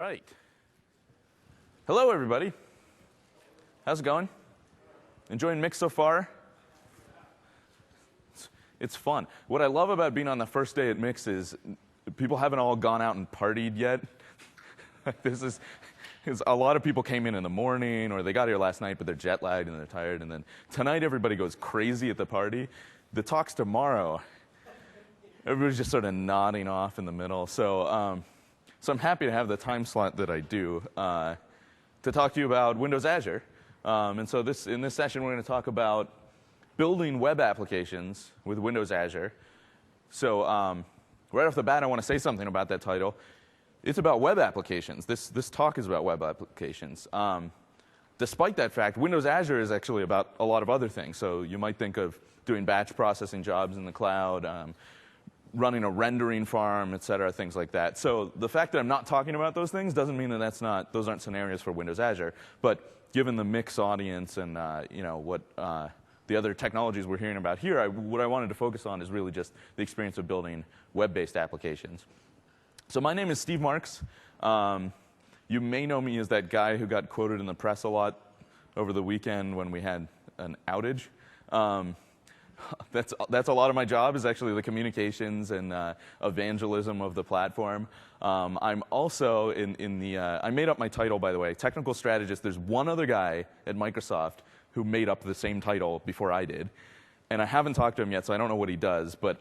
All right. Hello, everybody. How's it going? Enjoying MIX so far? It's fun. What I love about being on the first day at MIX is people haven't all gone out and partied yet. A lot of people came in the morning, or they got here last night, but they're jet lagged and they're tired. And then tonight, everybody goes crazy at the party. The talk's tomorrow. Everybody's just sort of nodding off in the middle. So I'm happy to have the time slot that I do to talk to you about Windows Azure. And so in this session, we're going to talk about building web applications with Windows Azure. So right off the bat, I want to say something about that title. It's about web applications. This talk is about web applications. Despite that fact, Windows Azure is actually about a lot of other things. So you might think of doing batch processing jobs in the cloud, running a rendering farm, et cetera, things like that. So the fact that I'm not talking about those things doesn't mean that those aren't scenarios for Windows Azure. But given the MIX audience and what the other technologies we're hearing about here, what I wanted to focus on is really just the experience of building web-based applications. So my name is Steve Marks. You may know me as that guy who got quoted in the press a lot over the weekend when we had an outage. That's a lot of my job, is actually the communications and evangelism of the platform. I'm also I made up my title, by the way, technical strategist. There's one other guy at Microsoft who made up the same title before I did. And I haven't talked to him yet, so I don't know what he does. But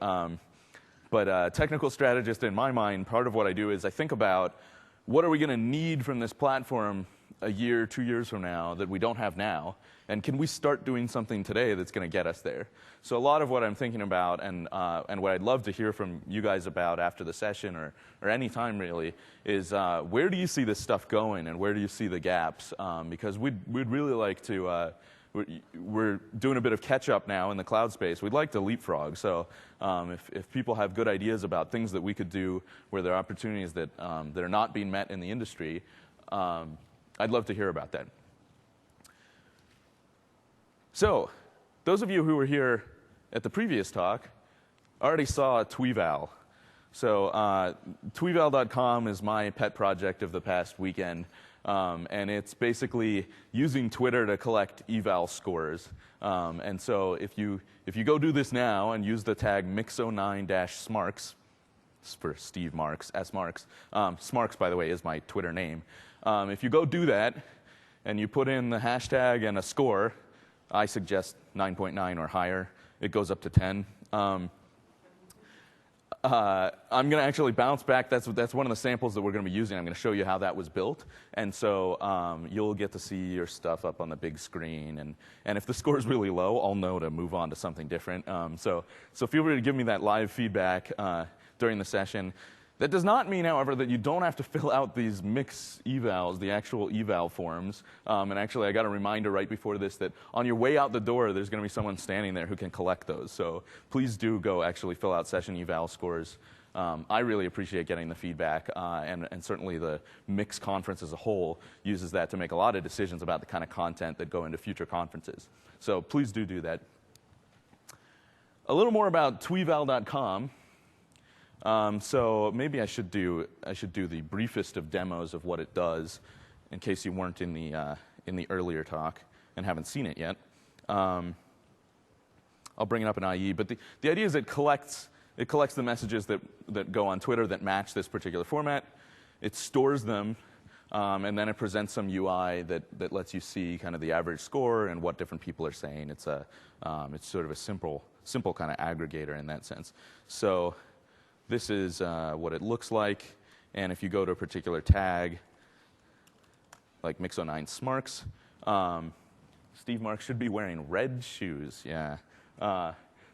technical strategist, in my mind, part of what I do is I think about what are we going to need from this platform a year, 2 years from now that we don't have now, and can we start doing something today that's going to get us there? So a lot of what I'm thinking about and what I'd love to hear from you guys about after the session or any time really is where do you see this stuff going and where do you see the gaps? Because we'd really like to, we're doing a bit of catch up now in the cloud space. We'd like to leapfrog. So if people have good ideas about things that we could do where there are opportunities that are not being met in the industry, I'd love to hear about that. So those of you who were here at the previous talk already saw Tweeval. So Tweeval.com is my pet project of the past weekend. And it's basically using Twitter to collect eval scores. And so if you go do this now and use the tag MIX09-SMARKS, for Steve Marks, S-Marks. Smarks, by the way, is my Twitter name. If you go do that and you put in the hashtag and a score, I suggest 9.9 or higher. It goes up to 10. I'm going to actually bounce back. That's one of the samples that we're going to be using. I'm going to show you how that was built. And so you'll get to see your stuff up on the big screen. And if the score is really low, I'll know to move on to something different. So feel free to give me that live feedback during the session. That does not mean, however, that you don't have to fill out these MIX evals, the actual eval forms. And actually, I got a reminder right before this that on your way out the door, there's going to be someone standing there who can collect those. So please do go actually fill out session eval scores. I really appreciate getting the feedback, and certainly the MIX conference as a whole uses that to make a lot of decisions about the kind of content that go into future conferences. So please do that. A little more about Tweeval.com. So maybe I should do the briefest of demos of what it does, in case you weren't in the earlier talk and haven't seen it yet. I'll bring it up in IE, but the idea is it collects the messages that go on Twitter that match this particular format. It stores them, and then it presents some UI that lets you see kind of the average score and what different people are saying. It's sort of a simple kind of aggregator in that sense. So this is what it looks like, and if you go to a particular tag, like MIX09-SMARKS, Steve Marks should be wearing red shoes, yeah.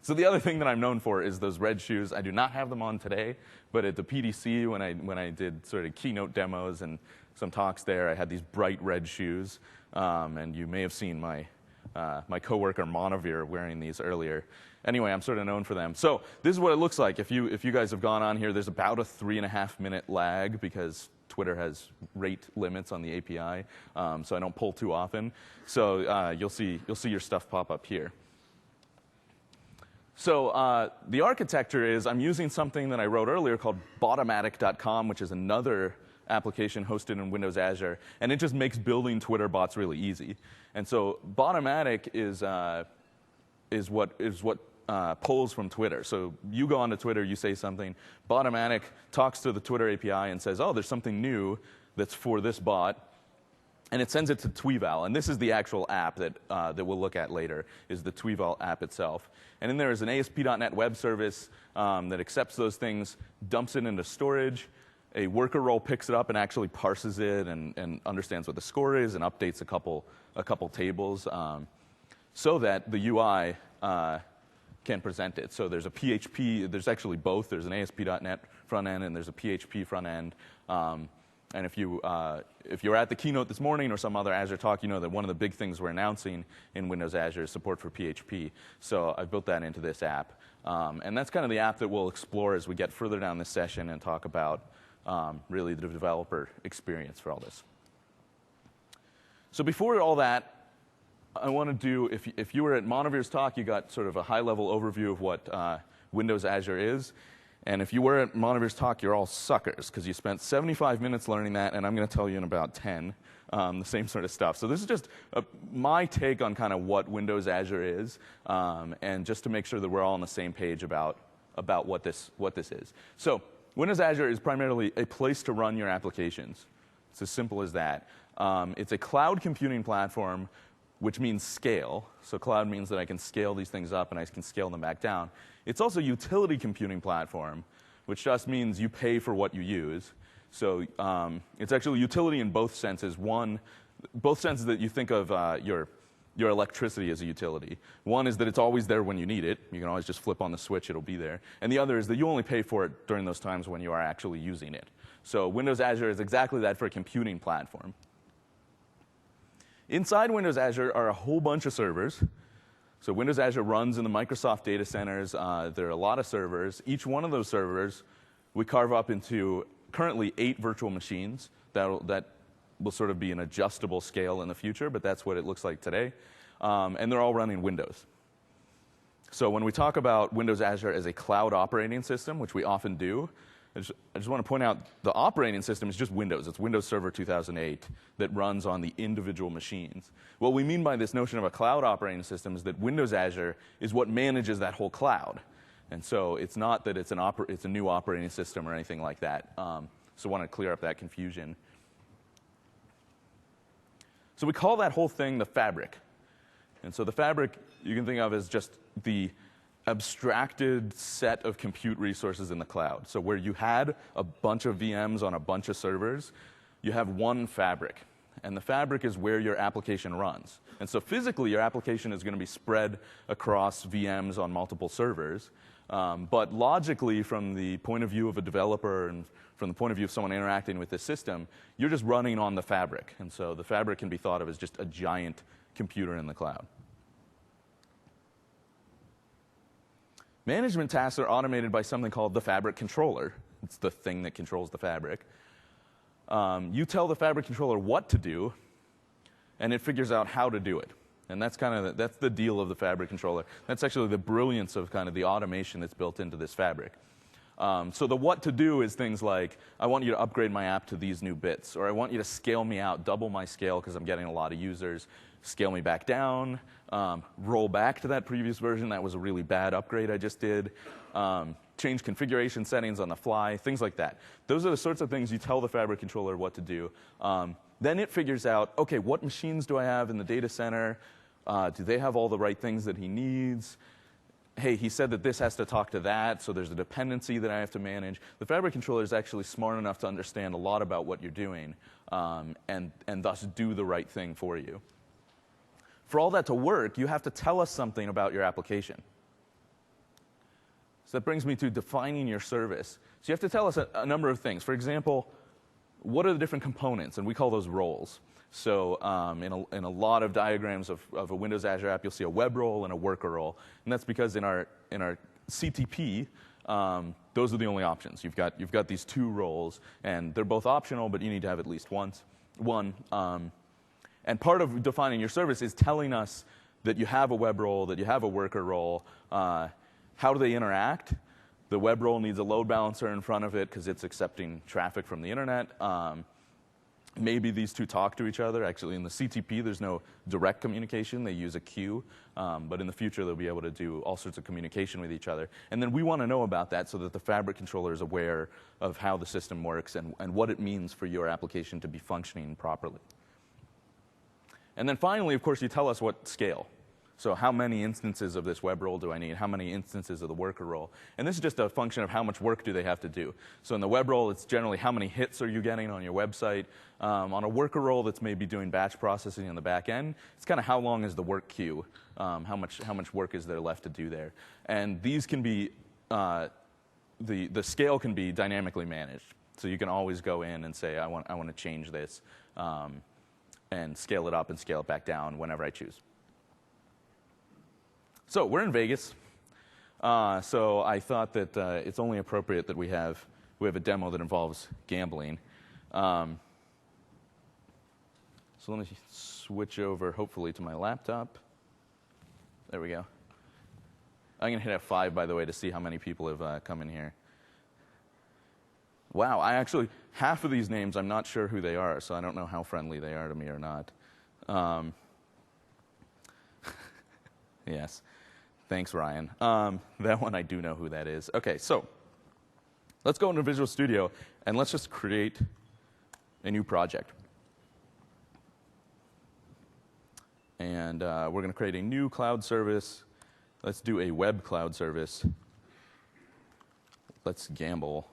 So the other thing that I'm known for is those red shoes. I do not have them on today, but at the PDC, when I did sort of keynote demos and some talks there, I had these bright red shoes, and you may have seen my coworker Monavir wearing these earlier. Anyway, I'm sort of known for them. So this is what it looks like. If you guys have gone on here, there's about a 3.5-minute lag because Twitter has rate limits on the API, so I don't pull too often. So you'll see your stuff pop up here. So the architecture is I'm using something that I wrote earlier called Bottomatic.com, which is another application hosted in Windows Azure, and it just makes building Twitter bots really easy. And so Botomatic is what pulls from Twitter. So you go onto Twitter, you say something, Botomatic talks to the Twitter API and says, oh, there's something new that's for this bot, and it sends it to Tweeval. And this is the actual app that we'll look at later, is the Tweeval app itself. And then there is an ASP.NET web service that accepts those things, dumps it into storage. A worker role picks it up and actually parses it and understands what the score is and updates a couple tables so that the UI can present it. So there's a PHP, there's actually both. There's an ASP.NET front end and there's a PHP front end. And if you were at the keynote this morning or some other Azure talk, you know that one of the big things we're announcing in Windows Azure is support for PHP. So I built that into this app. And that's kind of the app that we'll explore as we get further down this session and talk about really the developer experience for all this. So before all that, I want to do, if you were at Monovir's talk, you got sort of a high-level overview of what Windows Azure is. And if you were at Monovir's talk, you're all suckers, because you spent 75 minutes learning that, and I'm going to tell you in about 10 the same sort of stuff. So this is just my take on kind of what Windows Azure is, and just to make sure that we're all on the same page about what this is. So Windows Azure is primarily a place to run your applications. It's as simple as that. It's a cloud computing platform, which means scale. So cloud means that I can scale these things up and I can scale them back down. It's also a utility computing platform, which just means you pay for what you use. So it's actually utility in both senses. One, both senses that you think of your electricity as a utility. One is that it's always there when you need it. You can always just flip on the switch, it'll be there. And the other is that you only pay for it during those times when you are actually using it. So Windows Azure is exactly that for a computing platform. Inside Windows Azure are a whole bunch of servers. So Windows Azure runs in the Microsoft data centers. There are a lot of servers. Each one of those servers we carve up into currently 8 virtual machines. That will sort of be an adjustable scale in the future, but that's what it looks like today. And they're all running Windows. So when we talk about Windows Azure as a cloud operating system, which we often do, I just want to point out the operating system is just Windows. It's Windows Server 2008 that runs on the individual machines. What we mean by this notion of a cloud operating system is that Windows Azure is what manages that whole cloud. And so it's not that it's a new operating system or anything like that. So I want to clear up that confusion. So we call that whole thing the fabric. And so the fabric you can think of as just the abstracted set of compute resources in the cloud. So where you had a bunch of VMs on a bunch of servers, you have one fabric. And the fabric is where your application runs. And so physically, your application is going to be spread across VMs on multiple servers. But logically, from the point of view of a developer and from the point of view of someone interacting with this system, you're just running on the fabric. And so the fabric can be thought of as just a giant computer in the cloud. Management tasks are automated by something called the fabric controller. It's the thing that controls the fabric. You tell the fabric controller what to do, and it figures out how to do it. And that's that's the deal of the fabric controller. That's actually the brilliance of kind of the automation that's built into this fabric. So the what to do is things like, I want you to upgrade my app to these new bits, or I want you to scale me out, double my scale because I'm getting a lot of users, scale me back down, roll back to that previous version. That was a really bad upgrade I just did. Change configuration settings on the fly, things like that. Those are the sorts of things you tell the fabric controller what to do. Then it figures out, okay, what machines do I have in the data center? Do they have all the right things that he needs? Hey, he said that this has to talk to that, so there's a dependency that I have to manage. The fabric controller is actually smart enough to understand a lot about what you're doing and thus do the right thing for you. For all that to work, you have to tell us something about your application. So that brings me to defining your service. So you have to tell us a number of things. For example, what are the different components? And we call those roles. So in a lot of diagrams of a Windows Azure app, you'll see a web role and a worker role. And that's because in our CTP, those are the only options. You've got these 2 roles, and they're both optional, but you need to have at least one. And part of defining your service is telling us that you have a web role, that you have a worker role. How do they interact? The web role needs a load balancer in front of it because it's accepting traffic from the internet. Maybe these two talk to each other. Actually, in the CTP, there's no direct communication. They use a queue. But in the future, they'll be able to do all sorts of communication with each other. And then we want to know about that so that the Fabric controller is aware of how the system works and what it means for your application to be functioning properly. And then finally, of course, you tell us what scale. So how many instances of this web role do I need? How many instances of the worker role? And this is just a function of how much work do they have to do. So in the web role, it's generally how many hits are you getting on your website. On a worker role that's maybe doing batch processing in the back end, it's kind of how long is the work queue, how much work is there left to do there. And these can be, the scale can be dynamically managed. So you can always go in and say, I want to change this, and scale it up and scale it back down whenever I choose. So we're in Vegas, so I thought that it's only appropriate that we have a demo that involves gambling. So let me switch over, hopefully, to my laptop. There we go. I'm going to hit F5, by the way, to see how many people have come in here. Wow, half of these names, I'm not sure who they are, so I don't know how friendly they are to me or not. Yes. Thanks, Ryan. That one, I do know who that is. OK, so let's go into Visual Studio, and let's just create a new project. And we're going to create a new cloud service. Let's do a web cloud service. Let's gamble.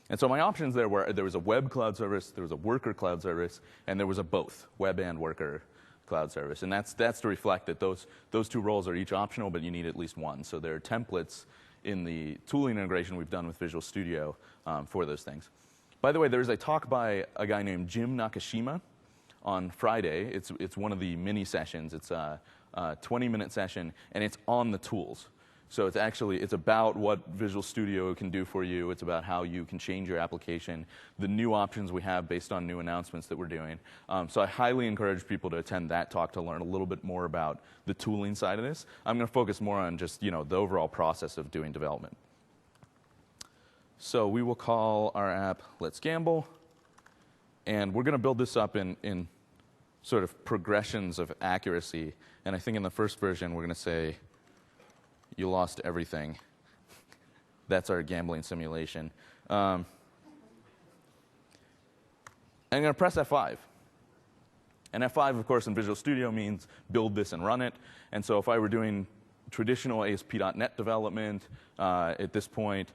And so my options there were, there was a web cloud service, there was a worker cloud service, and there was a both, web and worker cloud service. And that's to reflect that those two roles are each optional, but you need at least one. So there are templates in the tooling integration we've done with Visual Studio for those things. By the way, there's a talk by a guy named Jim Nakashima on Friday. It's one of the mini sessions. It's a 20-minute session, and it's on the tools. So it's about what Visual Studio can do for you. It's about how you can change your application, the new options we have based on new announcements that we're doing. So I highly encourage people to attend that talk to learn a little bit more about the tooling side of this. I'm going to focus more on just the overall process of doing development. So we will call our app Let's Gamble. And we're going to build this up in sort of progressions of accuracy. And I think in the first version, we're going to say, you lost everything. That's our gambling simulation. I'm going to press F5. And F5, of course, in Visual Studio means build this and run it. And so if I were doing traditional ASP.NET development at this point,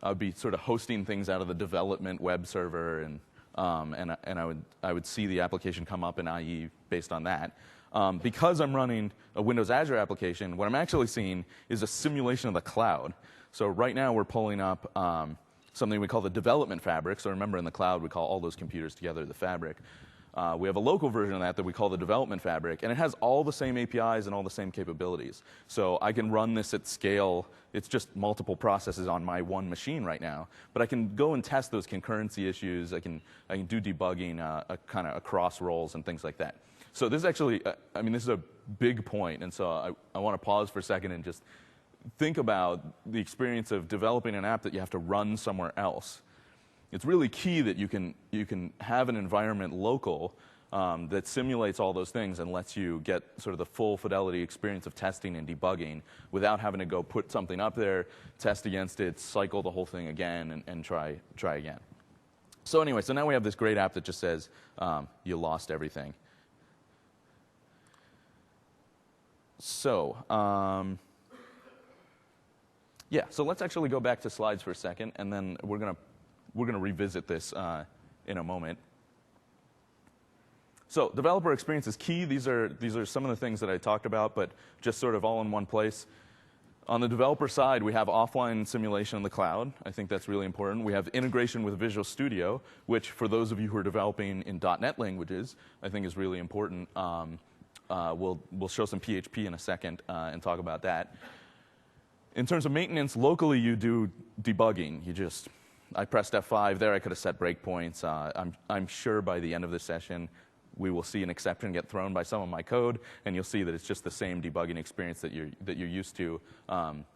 I would be sort of hosting things out of the development web server, and I would see the application come up in IE based on that. Because I'm running a Windows Azure application, what I'm actually seeing is a simulation of the cloud. So right now we're pulling up something we call the development fabric. So remember, in the cloud, we call all those computers together the fabric. We have a local version of that we call the development fabric, and it has all the same APIs and all the same capabilities. So I can run this at scale. It's just multiple processes on my one machine right now. But I can go and test those concurrency issues. I can do debugging kind of across roles and things like that. So this is actually, this is a big point, and so I want to pause for a second and just think about the experience of developing an app that you have to run somewhere else. It's really key that you can have an environment local that simulates all those things and lets you get sort of the full fidelity experience of testing and debugging without having to go put something up there, test against it, cycle the whole thing again, and try again. So anyway, so now we have this great app that just says, you lost everything. So, yeah, so let's actually go back to slides for a second, and then we're gonna revisit this in a moment. So, developer experience is key. These are some of the things that I talked about, but just sort of all in one place. On the developer side, we have offline simulation in the cloud. I think that's really important. We have integration with Visual Studio, which for those of you who are developing in .NET languages, I think is really important. We'll show some PHP in a second and talk about that. In terms of maintenance, locally you do debugging. I pressed F5 there. I could have set breakpoints. I'm sure by the end of the session, we will see an exception get thrown by some of my code, and you'll see that it's just the same debugging experience that you're used to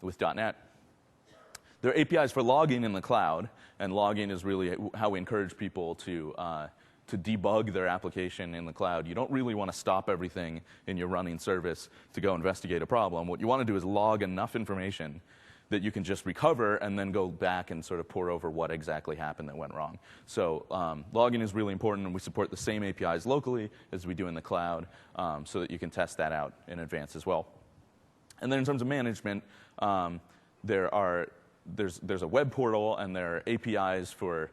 with .NET. There are APIs for logging in the cloud, and logging is really how we encourage people to debug their application in the cloud. You don't really want to stop everything in your running service to go investigate a problem. What you want to do is log enough information that you can just recover and then go back and sort of pour over what exactly happened that went wrong. So logging is really important, and we support the same APIs locally as we do in the cloud so that you can test that out in advance as well. And then in terms of management, there's a web portal, and there are APIs for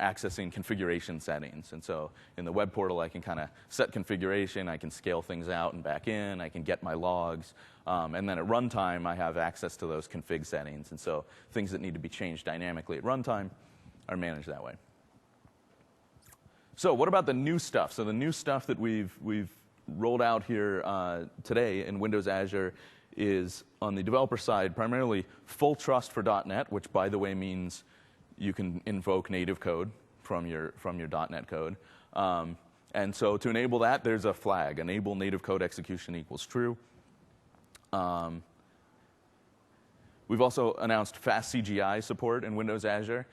accessing configuration settings. And so in the web portal, I can kind of set configuration, I can scale things out and back in, I can get my logs, and then at runtime, I have access to those config settings. And so things that need to be changed dynamically at runtime are managed that way. So what about the new stuff? So the new stuff that we've rolled out here today in Windows Azure is, on the developer side, primarily full trust for .NET, which, by the way, means you can invoke native code from your .NET code. And so to enable that, there's a flag, enable native code execution equals true. We've also announced fast CGI support in Windows Azure.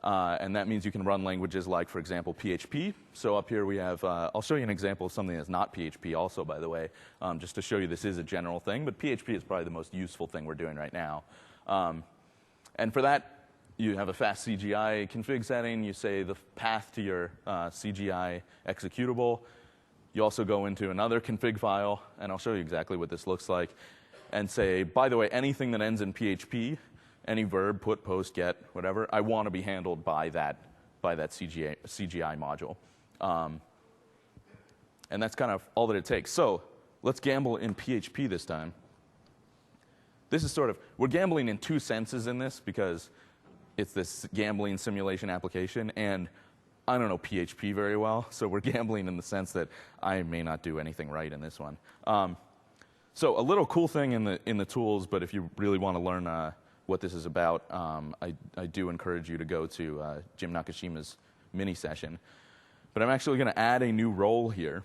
And that means you can run languages like, for example, PHP. So up here we have, I'll show you an example of something that's not PHP also, by the way, just to show you this is a general thing. But PHP is probably the most useful thing we're doing right now. And for that, you have a fast CGI config setting. You say the path to your CGI executable. You also go into another config file, and I'll show you exactly what this looks like, and say, by the way, anything that ends in PHP, any verb, put, post, get, whatever, I want to be handled by that CGI module. And that's kind of all that it takes. So let's gamble in PHP this time. This is sort of, we're gambling in two senses in this, because it's this gambling simulation application, and I don't know PHP very well, so we're gambling in the sense that I may not do anything right in this one. So a little cool thing in the tools, but if you really want to learn what this is about, I do encourage you to go to Jim Nakashima's mini session. But I'm actually going to add a new role here.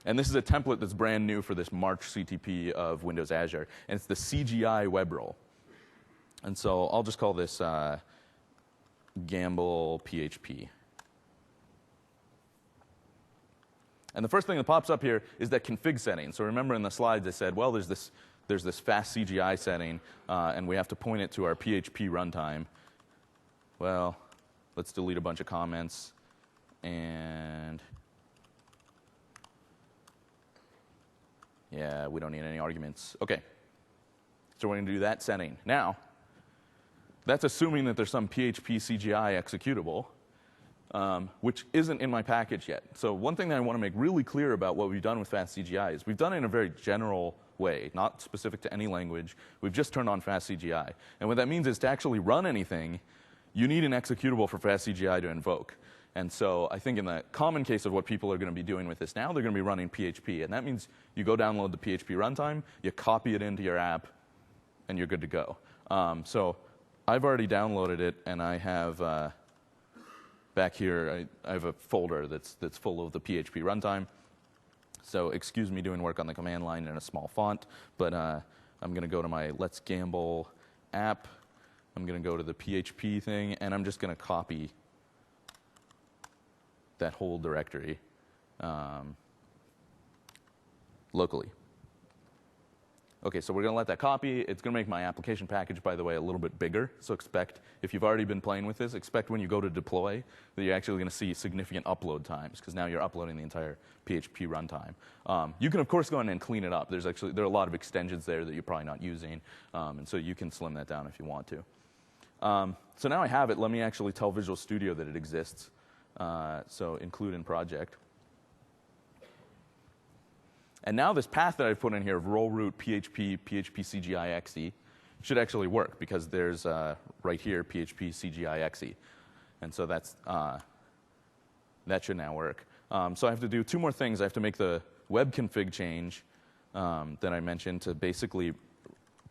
And this is a template that's brand new for this March CTP of Windows Azure, and it's the CGI web role. And so I'll just call this Gamble PHP. And the first thing that pops up here is that config setting. So remember in the slides I said, well, there's this fast CGI setting, and we have to point it to our PHP runtime. Well, let's delete a bunch of comments, and yeah, we don't need any arguments. OK. So we're going to do that setting. Now, that's assuming that there's some PHP CGI executable, which isn't in my package yet. So one thing that I want to make really clear about what we've done with fast CGI is we've done it in a very general way, not specific to any language. We've just turned on fast CGI. And what that means is to actually run anything, you need an executable for fast CGI to invoke. And so I think in the common case of what people are going to be doing with this now, they're going to be running PHP. And that means you go download the PHP runtime, you copy it into your app, and you're good to go. So I've already downloaded it, and I have back here, I have a folder that's full of the PHP runtime. So excuse me doing work on the command line in a small font, but I'm going to go to my Let's Gamble app. I'm going to go to the PHP thing, and I'm just going to copy that whole directory locally. OK, so we're going to let that copy. It's going to make my application package, by the way, a little bit bigger. So expect, if you've already been playing with this, expect when you go to deploy that you're actually going to see significant upload times, because now you're uploading the entire PHP runtime. You can, of course, go in and clean it up. There are a lot of extensions there that you're probably not using, and so you can slim that down if you want to. So now I have it. Let me actually tell Visual Studio that it exists. So include in project. And now this path that I've put in here of role root PHP, PHP CGI exe should actually work, because there's right here PHP CGI exe. And so that should now work. So I have to do two more things. I have to make the web config change that I mentioned to basically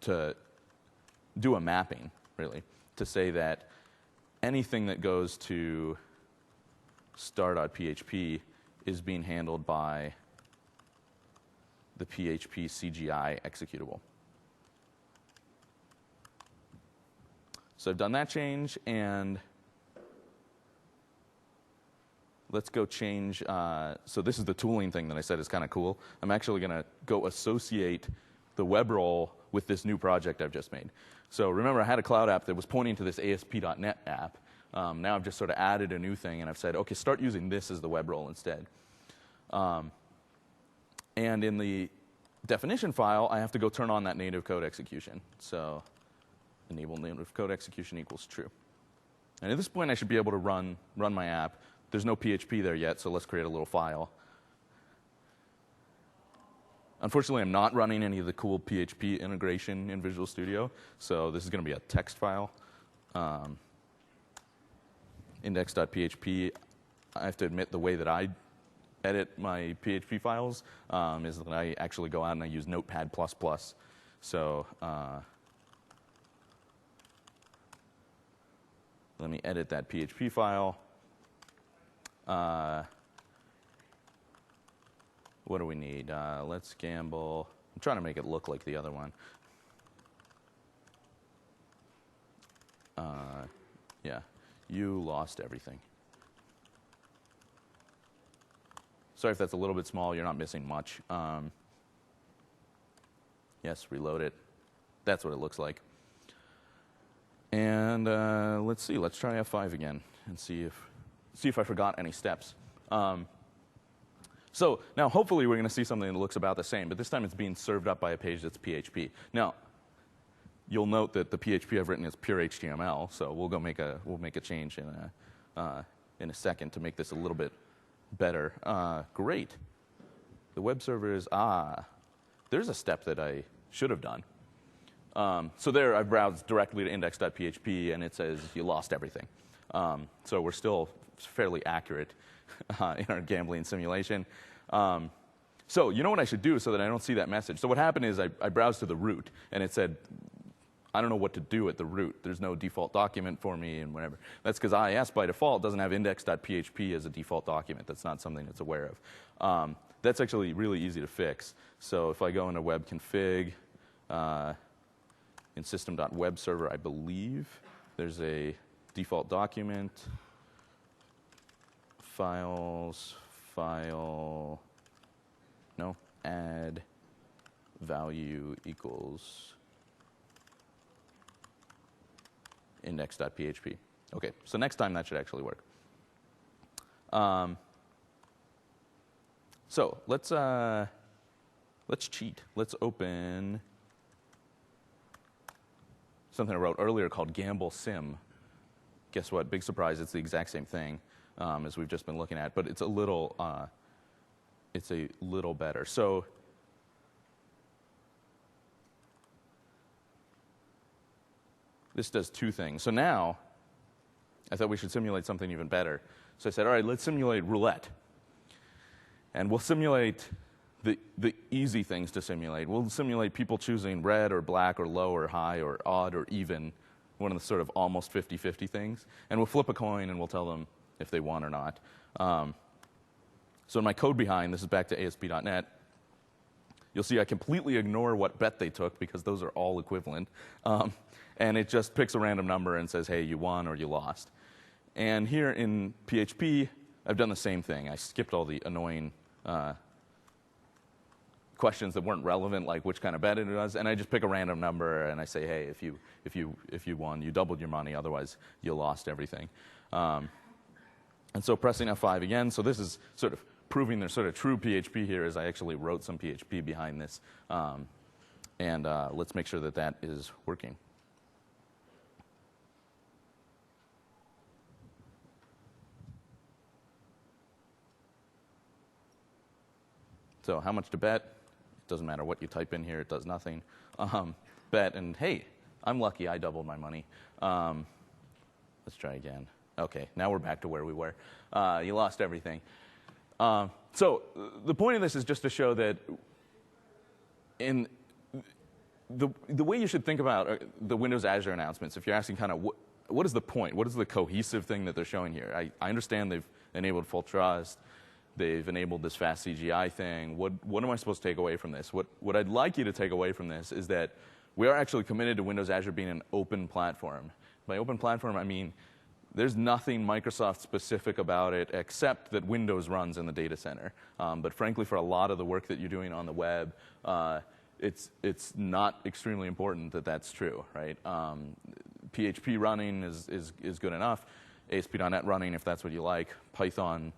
to do a mapping, really, to say that anything that goes to star.php is being handled by the PHP CGI executable. So I've done that change, and let's go change. So this is the tooling thing that I said is kind of cool. I'm actually going to go associate the web role with this new project I've just made. So remember, I had a cloud app that was pointing to this ASP.NET app. Now I've just sort of added a new thing, and I've said, OK, start using this as the web role instead. And in the definition file, I have to go turn on that native code execution. So enable native code execution equals true. And at this point, I should be able to run my app. There's no PHP there yet, so let's create a little file. Unfortunately, I'm not running any of the cool PHP integration in Visual Studio, so this is going to be a text file. Index.php, I have to admit the way that I edit my PHP files is that I actually go out and I use Notepad++. So let me edit that PHP file. What do we need? Let's gamble. I'm trying to make it look like the other one. Yeah, you lost everything. Sorry if that's a little bit small. You're not missing much. Yes, reload it. That's what it looks like. And let's see. Let's try F5 again and see if I forgot any steps. So now, hopefully, we're going to see something that looks about the same. But this time, it's being served up by a page that's PHP. Now, you'll note that the PHP I've written is pure HTML. So we'll make a change in a second to make this a little bit better. Great. The web server is there's a step that I should have done. So there, I've browsed directly to index.php, and it says you lost everything. So we're still fairly accurate in our gambling simulation. So you know what I should do so that I don't see that message? So what happened is I browsed to the root, and it said, I don't know what to do at the root. There's no default document for me and whatever. That's because IIS, by default, doesn't have index.php as a default document. That's not something it's aware of. That's actually really easy to fix. So if I go into web config, in system.webserver, I believe, there's a default document, files, file, no, add value equals index.php. OK, so next time that should actually work. So let's cheat. Let's open something I wrote earlier called Gamble Sim. Guess what? Big surprise. It's the exact same thing as we've just been looking at, but it's a little better. So this does two things. So now I thought we should simulate something even better. So I said, all right, let's simulate roulette. And we'll simulate the easy things to simulate. We'll simulate people choosing red or black or low or high or odd or even, one of the sort of almost 50-50 things. And we'll flip a coin and we'll tell them if they won or not. So in my code behind, this is back to ASP.NET, you'll see I completely ignore what bet they took because those are all equivalent. And it just picks a random number and says, hey, you won or you lost. And here in PHP, I've done the same thing. I skipped all the annoying questions that weren't relevant, like which kind of bet it was, and I just pick a random number and I say, hey, if you won, you doubled your money. Otherwise, you lost everything. And so pressing F5 again. So this is sort of proving there's sort of true PHP here, as I actually wrote some PHP behind this. And let's make sure that that is working. So how much to bet? It doesn't matter what you type in here. It does nothing. Bet, and hey, I'm lucky I doubled my money. Let's try again. OK, now we're back to where we were. You lost everything. So the point of this is just to show that in the way you should think about the Windows Azure announcements, if you're asking kind of what is the point? What is the cohesive thing that they're showing here? I understand they've enabled full trust. They've enabled this fast CGI thing. What am I supposed to take away from this? What I'd like you to take away from this is that we are actually committed to Windows Azure being an open platform. By open platform, I mean there's nothing Microsoft specific about it except that Windows runs in the data center. But frankly, for a lot of the work that you're doing on the web, it's not extremely important that that's true, right? PHP running is good enough. ASP.NET running, if that's what you like. Python,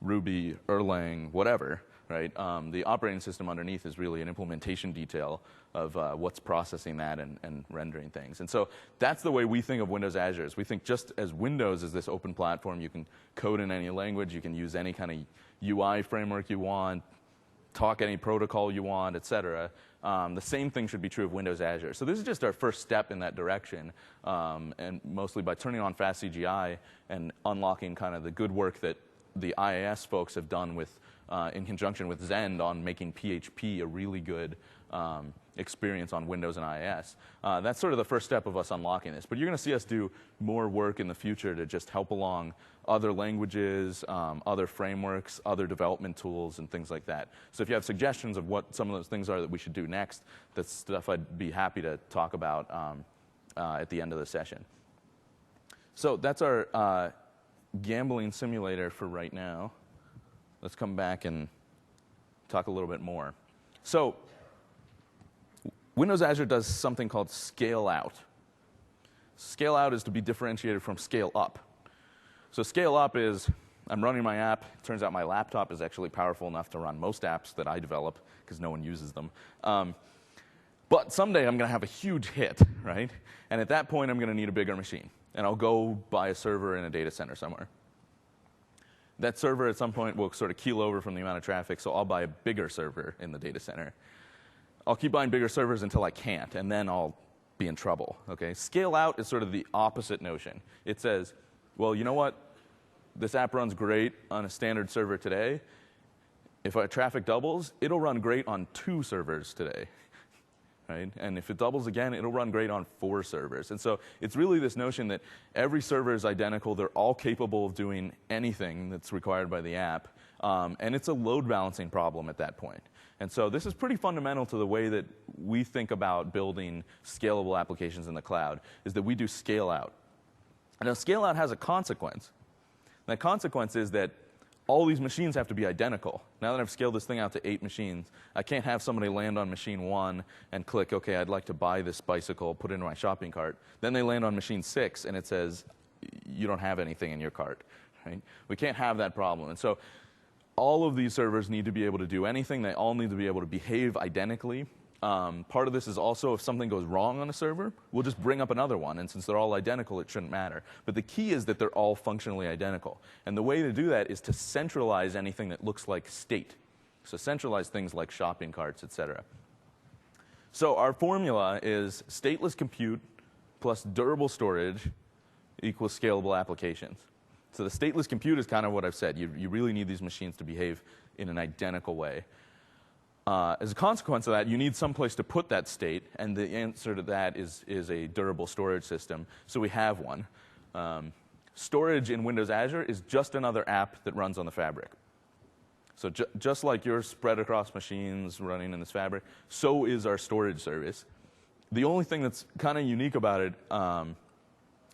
Ruby, Erlang, whatever, right? The operating system underneath is really an implementation detail of what's processing that and rendering things. And so that's the way we think of Windows Azure. Is we think just as Windows is this open platform, you can code in any language, you can use any kind of UI framework you want, talk any protocol you want, et cetera. The same thing should be true of Windows Azure. So this is just our first step in that direction, and mostly by turning on fast CGI and unlocking kind of the good work that the IIS folks have done with, in conjunction with Zend on making PHP a really good experience on Windows and IIS. That's sort of the first step of us unlocking this. But you're going to see us do more work in the future to just help along other languages, other frameworks, other development tools, and things like that. So if you have suggestions of what some of those things are that we should do next, that's stuff I'd be happy to talk about at the end of the session. So that's our gambling simulator for right now. Let's come back and talk a little bit more. So Windows Azure does something called scale out. Scale out is to be differentiated from scale up. So scale up is, I'm running my app. It turns out my laptop is actually powerful enough to run most apps that I develop because no one uses them. But someday I'm going to have a huge hit, right? And at that point, I'm going to need a bigger machine. And I'll go buy a server in a data center somewhere. That server at some point will sort of keel over from the amount of traffic, so I'll buy a bigger server in the data center. I'll keep buying bigger servers until I can't, and then I'll be in trouble. Okay? Scale out is sort of the opposite notion. It says, well, you know what? This app runs great on a standard server today. If our traffic doubles, it'll run great on 2 servers today. Right? And if it doubles again, it'll run great on 4 servers. And so it's really this notion that every server is identical. They're all capable of doing anything that's required by the app. And it's a load balancing problem at that point. And so this is pretty fundamental to the way that we think about building scalable applications in the cloud, is that we do scale out. Now, scale out has a consequence. That consequence is that all these machines have to be identical. Now that I've scaled this thing out to 8 machines, I can't have somebody land on machine 1 and click, OK, I'd like to buy this bicycle, put it into my shopping cart. Then they land on machine 6, and it says, you don't have anything in your cart. Right? We can't have that problem. And so all of these servers need to be able to do anything. They all need to be able to behave identically. Part of this is also if something goes wrong on a server, we'll just bring up another one. And since they're all identical, it shouldn't matter. But the key is that they're all functionally identical. And the way to do that is to centralize anything that looks like state. So centralize things like shopping carts, et cetera. So our formula is stateless compute plus durable storage equals scalable applications. So the stateless compute is kind of what I've said. You really need these machines to behave in an identical way. As a consequence of that, you need some place to put that state, and the answer to that is a durable storage system. So we have one. Storage in Windows Azure is just another app that runs on the fabric. So just like you're spread across machines running in this fabric, so is our storage service. The only thing that's kind of unique about it,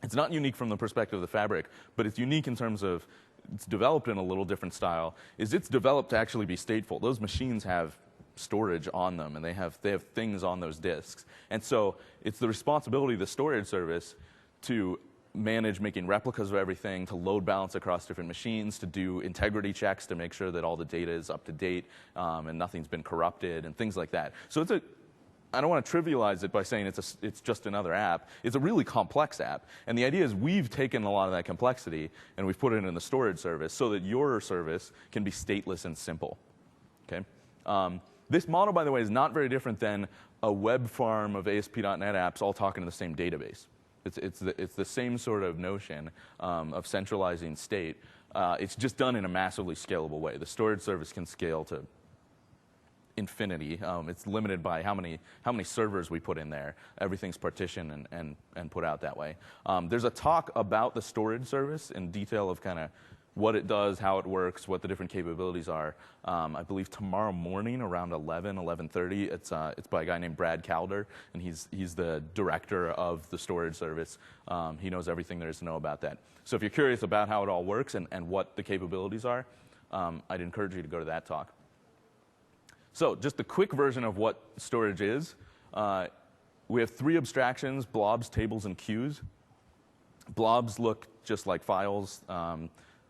it's not unique from the perspective of the fabric, but it's unique in terms of it's developed in a little different style, is it's developed to actually be stateful. Those machines have storage on them, and they have things on those disks. And so it's the responsibility of the storage service to manage making replicas of everything, to load balance across different machines, to do integrity checks to make sure that all the data is up to date and nothing's been corrupted and things like that. So it's I don't want to trivialize it by saying it's just another app. It's a really complex app. And the idea is we've taken a lot of that complexity and we've put it in the storage service so that your service can be stateless and simple. Okay? This model, by the way, is not very different than a web farm of ASP.NET apps all talking to the same database. It's the same sort of notion of centralizing state. It's just done in a massively scalable way. The storage service can scale to infinity. It's limited by how many servers we put in there. Everything's partitioned and put out that way. There's a talk about the storage service in detail of kind of what it does, how it works, what the different capabilities are. I believe tomorrow morning around 11:30. It's by a guy named Brad Calder, and he's the director of the storage service. He knows everything there is to know about that. So if you're curious about how it all works and what the capabilities are, I'd encourage you to go to that talk. So just a quick version of what storage is. We have 3 abstractions: blobs, tables, and queues. Blobs look just like files.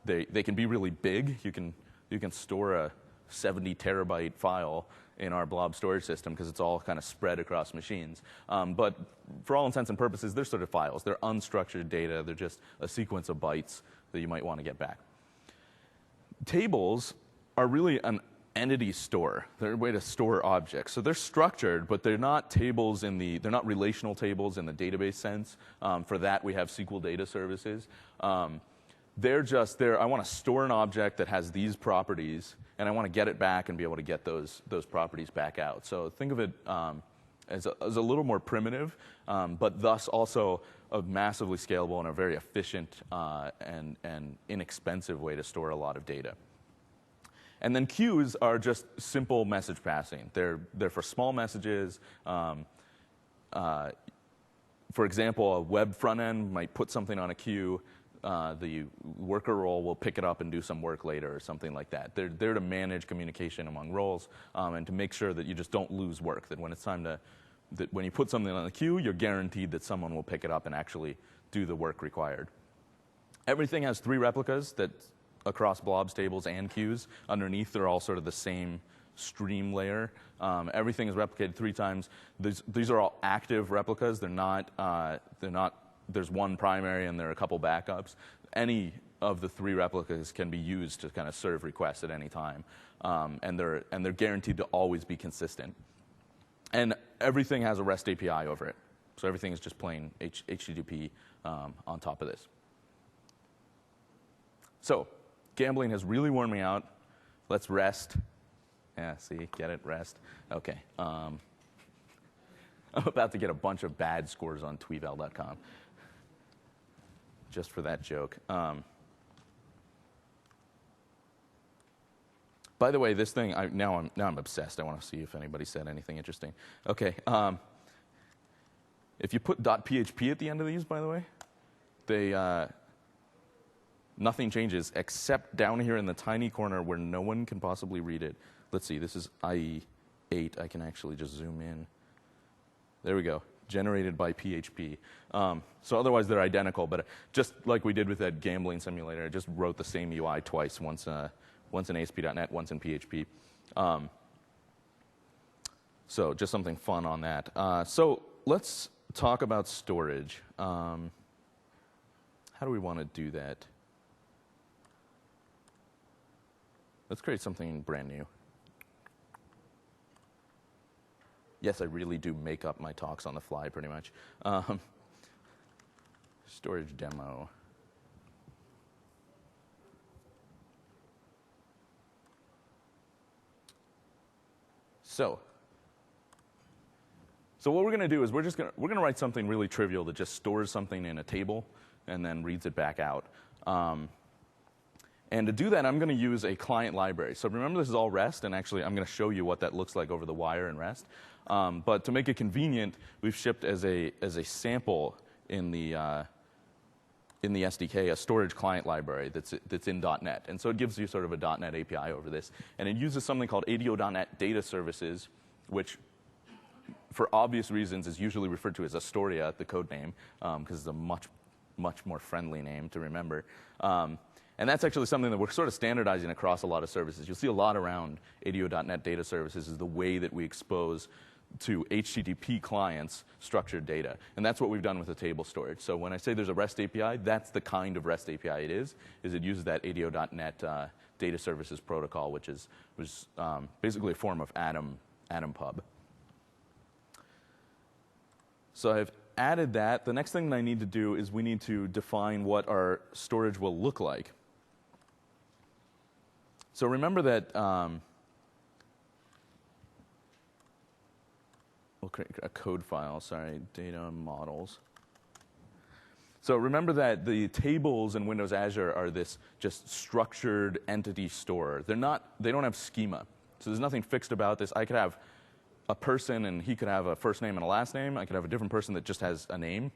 They can be really big. You can store a 70 terabyte file in our blob storage system because it's all kind of spread across machines. But for all intents and purposes, they're sort of files. They're unstructured data. They're just a sequence of bytes that you might want to get back. Tables are really an entity store. They're a way to store objects. So they're structured, but they're not tables they're not relational tables in the database sense. For that, we have SQL data services. They're just there. I want to store an object that has these properties, and I want to get it back and be able to get those properties back out. So think of it as a little more primitive, but thus also a massively scalable and a very efficient and inexpensive way to store a lot of data. And then queues are just simple message passing. They're for small messages. For example, a web front end might put something on a queue. The worker role will pick it up and do some work later or something like that. They're there to manage communication among roles and to make sure that you just don't lose work, that when it's time that when you put something on the queue, you're guaranteed that someone will pick it up and actually do the work required. Everything has 3 replicas that across blobs, tables, and queues. Underneath, they're all sort of the same stream layer. Everything is replicated 3 times. These are all active replicas. They're not. There's one primary and there are a couple backups. Any of the 3 replicas can be used to kind of serve requests at any time, and they're guaranteed to always be consistent. And everything has a REST API over it, so everything is just plain HTTP on top of this. So gambling has really worn me out. Let's rest. Yeah, see, get it, rest. Okay. I'm about to get a bunch of bad scores on tweeval.com. Just for that joke. By the way, this thing, now I'm obsessed. I want to see if anybody said anything interesting. Okay. If you put .php at the end of these, by the way, nothing changes except down here in the tiny corner where no one can possibly read it. Let's see, this is IE8. I can actually just zoom in. There we go. Generated by PHP. So otherwise they're identical, but just like we did with that gambling simulator, I just wrote the same UI twice, once in ASP.NET, once in PHP. So just something fun on that. So let's talk about storage. How do we want to do that? Let's create something brand new. Yes, I really do make up my talks on the fly, pretty much. Storage demo. So what we're going to do is we're going to write something really trivial that just stores something in a table and then reads it back out. And to do that, I'm going to use a client library. So remember, this is all REST, and actually, I'm going to show you what that looks like over the wire in REST. But to make it convenient, we've shipped as a sample in the SDK a storage client library that's in .NET. And so it gives you sort of a .NET API over this. And it uses something called ADO.NET Data Services, which, for obvious reasons, is usually referred to as Astoria, the code name, because it's a much more friendly name to remember. And that's actually something that we're sort of standardizing across a lot of services. You'll see a lot around ADO.NET Data Services is the way that we expose to HTTP clients structured data. And that's what we've done with the table storage. So when I say there's a REST API, that's the kind of REST API it is it uses that ADO.NET Data Services protocol, which was basically a form of Atom Pub. So I've added that. The next thing that I need to do is we need to define what our storage will look like. So remember that we'll create a code file, sorry, data models. So remember that the tables in Windows Azure are this just structured entity store. They don't have schema. So there's nothing fixed about this. I could have a person and he could have a first name and a last name. I could have a different person that just has a name.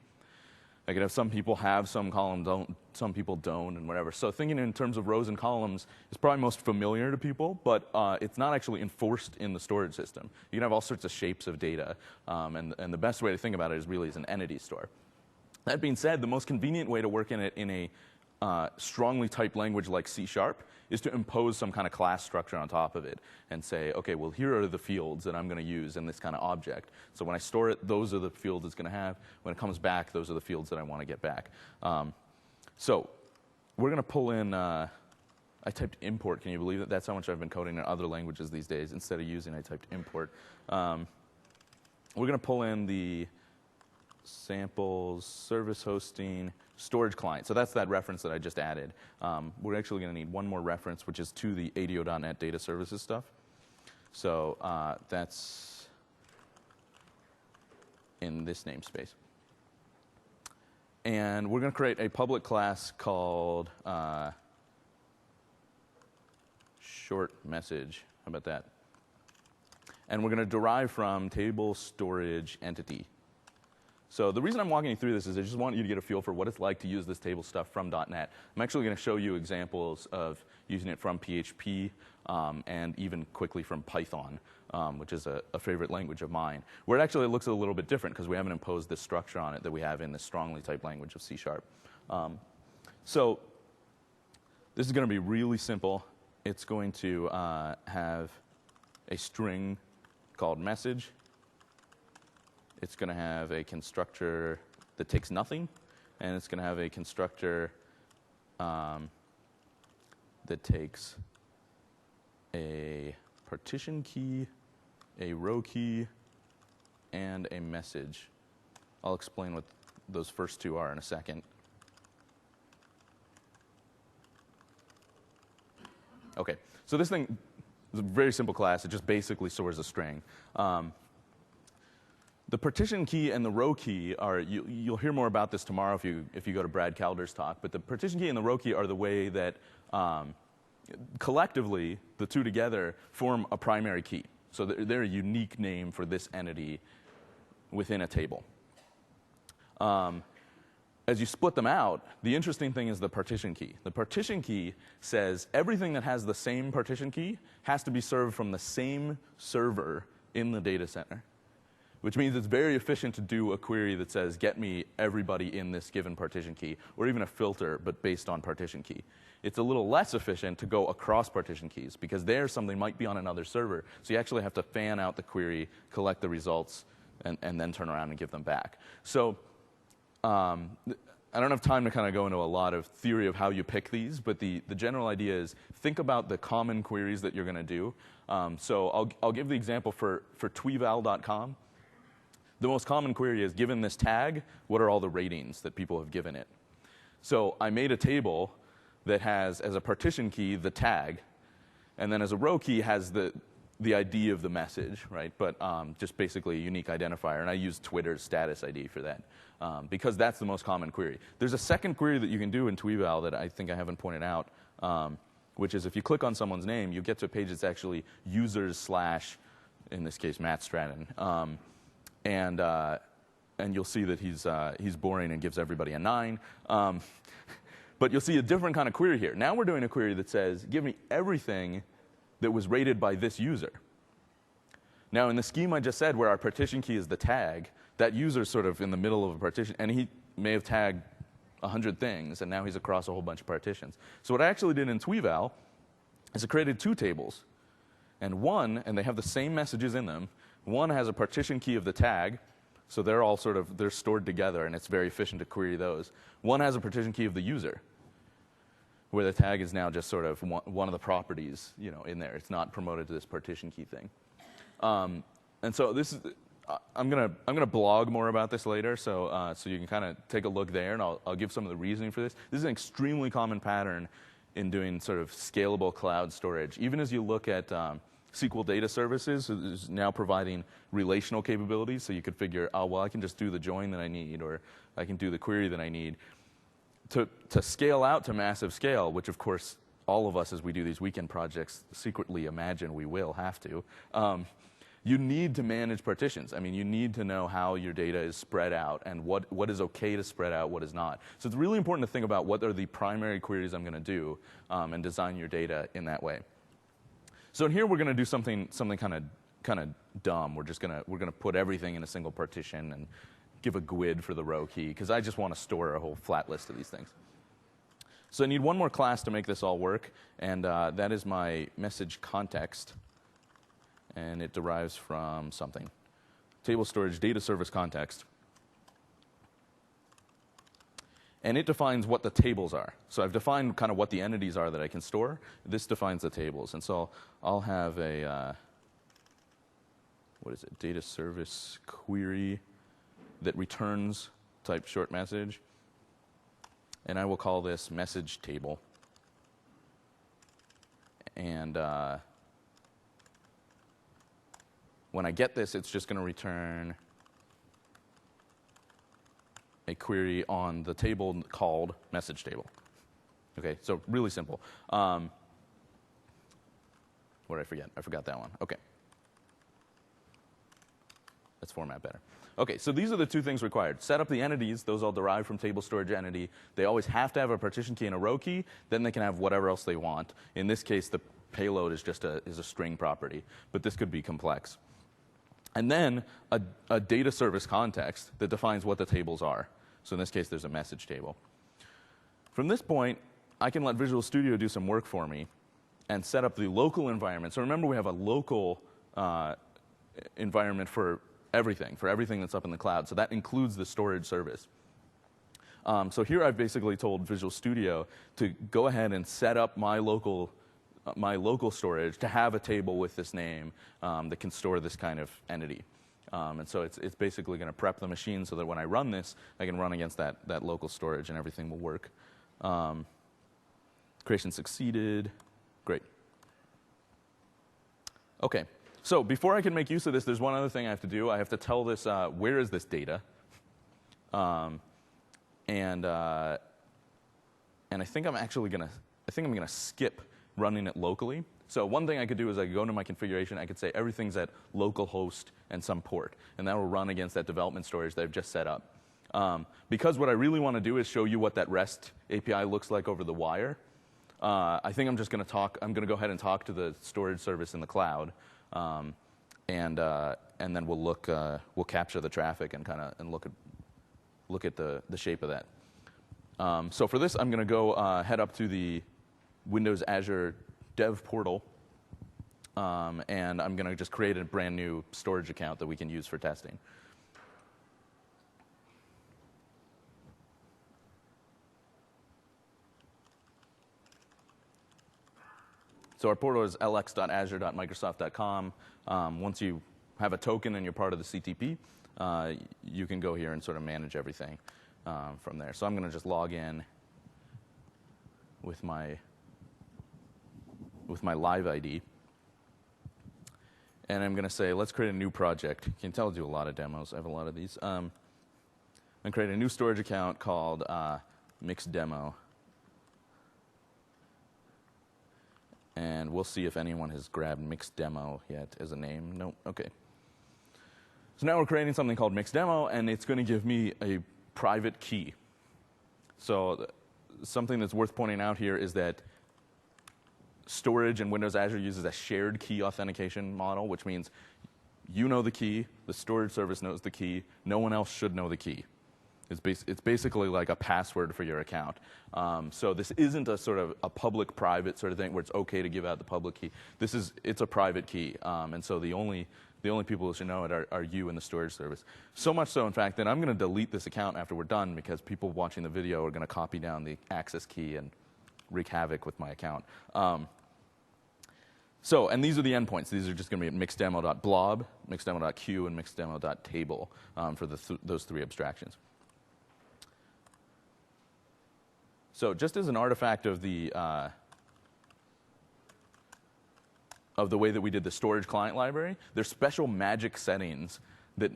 I could have some people have some columns, some people don't, and whatever. So thinking in terms of rows and columns is probably most familiar to people, but it's not actually enforced in the storage system. You can have all sorts of shapes of data, and the best way to think about it is really as an entity store. That being said, the most convenient way to work in it in a strongly typed language like C# is to impose some kind of class structure on top of it and say, okay, well, here are the fields that I'm going to use in this kind of object. So when I store it, those are the fields it's going to have. When it comes back, those are the fields that I want to get back. So we're going to pull in, I typed import. Can you believe that? That's how much I've been coding in other languages these days. Instead of using, I typed import. We're going to pull in the samples, service hosting, storage client. So that's that reference that I just added. We're actually going to need one more reference, which is to the ADO.NET data services stuff. So that's in this namespace. And we're going to create a public class called short message. How about that? And we're going to derive from table storage entity. So the reason I'm walking you through this is I just want you to get a feel for what it's like to use this table stuff from .NET. I'm actually going to show you examples of using it from PHP and even quickly from Python, which is a favorite language of mine, where it actually looks a little bit different because we haven't imposed this structure on it that we have in this strongly typed language of C#. So this is going to be really simple. It's going to have a string called message. It's going to have a constructor that takes nothing, and it's going to have a constructor that takes a partition key, a row key, and a message. I'll explain what those first two are in a second. Okay, so this thing is a very simple class. It just basically stores a string. The partition key and the row key are, you'll hear more about this tomorrow if you go to Brad Calder's talk, but the partition key and the row key are the way that collectively, the two together, form a primary key. So they're a unique name for this entity within a table. As you split them out, the interesting thing is the partition key. The partition key says everything that has the same partition key has to be served from the same server in the data center, which means it's very efficient to do a query that says, get me everybody in this given partition key, or even a filter, but based on partition key. It's a little less efficient to go across partition keys, because there something might be on another server. So you actually have to fan out the query, collect the results, and then turn around and give them back. So I don't have time to kind of go into a lot of theory of how you pick these, but the general idea is think about the common queries that you're going to do. So I'll give the example for tweeval.com. The most common query is, given this tag, what are all the ratings that people have given it? So I made a table that has, as a partition key, the tag, and then as a row key has the ID of the message, right? But just basically a unique identifier, and I use Twitter's status ID for that, because that's the most common query. There's a second query that you can do in Tweeval that I think I haven't pointed out, which is if you click on someone's name, you get to a page that's actually users / in this case, Matt Stratton. And you'll see that he's boring and gives everybody a 9. But you'll see a different kind of query here. Now we're doing a query that says, give me everything that was rated by this user. Now in the scheme I just said, where our partition key is the tag, that user's sort of in the middle of a partition, and he may have tagged 100 things, and now he's across a whole bunch of partitions. So what I actually did in Tweeval is I created 2 tables. And they have the same messages in them. One has a partition key of the tag, so they're all they're stored together, and it's very efficient to query those. One has a partition key of the user, where the tag is now just sort of one of the properties, in there. It's not promoted to this partition key thing. And so this is, I'm gonna blog more about this later, so you can kind of take a look there, and I'll give some of the reasoning for this. This is an extremely common pattern in doing sort of scalable cloud storage. Even as you look at SQL data services is now providing relational capabilities, so you could figure, oh, well, I can just do the join that I need, or I can do the query that I need. To scale out to massive scale, which of course all of us as we do these weekend projects secretly imagine we will have to, you need to manage partitions. I mean, you need to know how your data is spread out and what is okay to spread out, what is not. So it's really important to think about what are the primary queries I'm going to do and design your data in that way. So in here we're going to do something kind of dumb. We're gonna put everything in a single partition and give a GUID for the row key, because I just want to store a whole flat list of these things. So I need one more class to make this all work, and that is my message context. And it derives from something. Table storage data service context. And it defines what the tables are. So I've defined kind of what the entities are that I can store. This defines the tables. And so I'll have a, what is it, data service query that returns type short message. And I will call this message table. And when I get this, it's just going to return a query on the table called message table. Okay, so really simple. What did I forget? I forgot that one. Okay. Let's format better. Okay, so these are the two things required. Set up the entities. Those all derive from table storage entity. They always have to have a partition key and a row key. Then they can have whatever else they want. In this case, the payload is just a string property, but this could be complex. And then a data service context that defines what the tables are. So in this case, there's a message table. From this point, I can let Visual Studio do some work for me and set up the local environment. So remember, we have a local environment for everything that's up in the cloud. So that includes the storage service. So here I've basically told Visual Studio to go ahead and set up my local storage to have a table with this name that can store this kind of entity. And so it's basically going to prep the machine so that when I run this, I can run against that local storage and everything will work. Creation succeeded. Great. OK. So before I can make use of this, there's one other thing I have to do. I have to tell this, where is this data? And I think I'm actually going to skip running it locally. So one thing I could do is I could go into my configuration. I could say everything's at localhost and some port. And that will run against that development storage that I've just set up. Because what I really want to do is show you what that REST API looks like over the wire, I think I'm just going to I'm going to go ahead and talk to the storage service in the cloud. And then we'll capture the traffic and look at the shape of that. So for this, I'm going to go head up to the Windows Azure Dev portal, and I'm going to just create a brand new storage account that we can use for testing. So our portal is lx.azure.microsoft.com. Once you have a token and you're part of the CTP, you can go here and sort of manage everything from there. So I'm going to just log in with my live ID. And I'm going to say, let's create a new project. You can tell I do a lot of demos. I have a lot of these. I'm going to create a new storage account called MIX09. And we'll see if anyone has grabbed MIX09 yet as a name. Nope. OK. So now we're creating something called MIX09, and it's going to give me a private key. So something that's worth pointing out here is that storage in Windows Azure uses a shared key authentication model, which means you know the key, the storage service knows the key, no one else should know the key. It's basically like a password for your account. So this isn't a sort of a public-private sort of thing where it's OK to give out the public key. It's a private key, and so the only people who should know it are you and the storage service. So much so, in fact, that I'm going to delete this account after we're done because people watching the video are going to copy down the access key and wreak havoc with my account. And these are the endpoints. These are just going to be at mixdemo.blob, mixdemo.q, and mixdemo.table for those three abstractions. So just as an artifact of the of the way that we did the storage client library, there's special magic settings that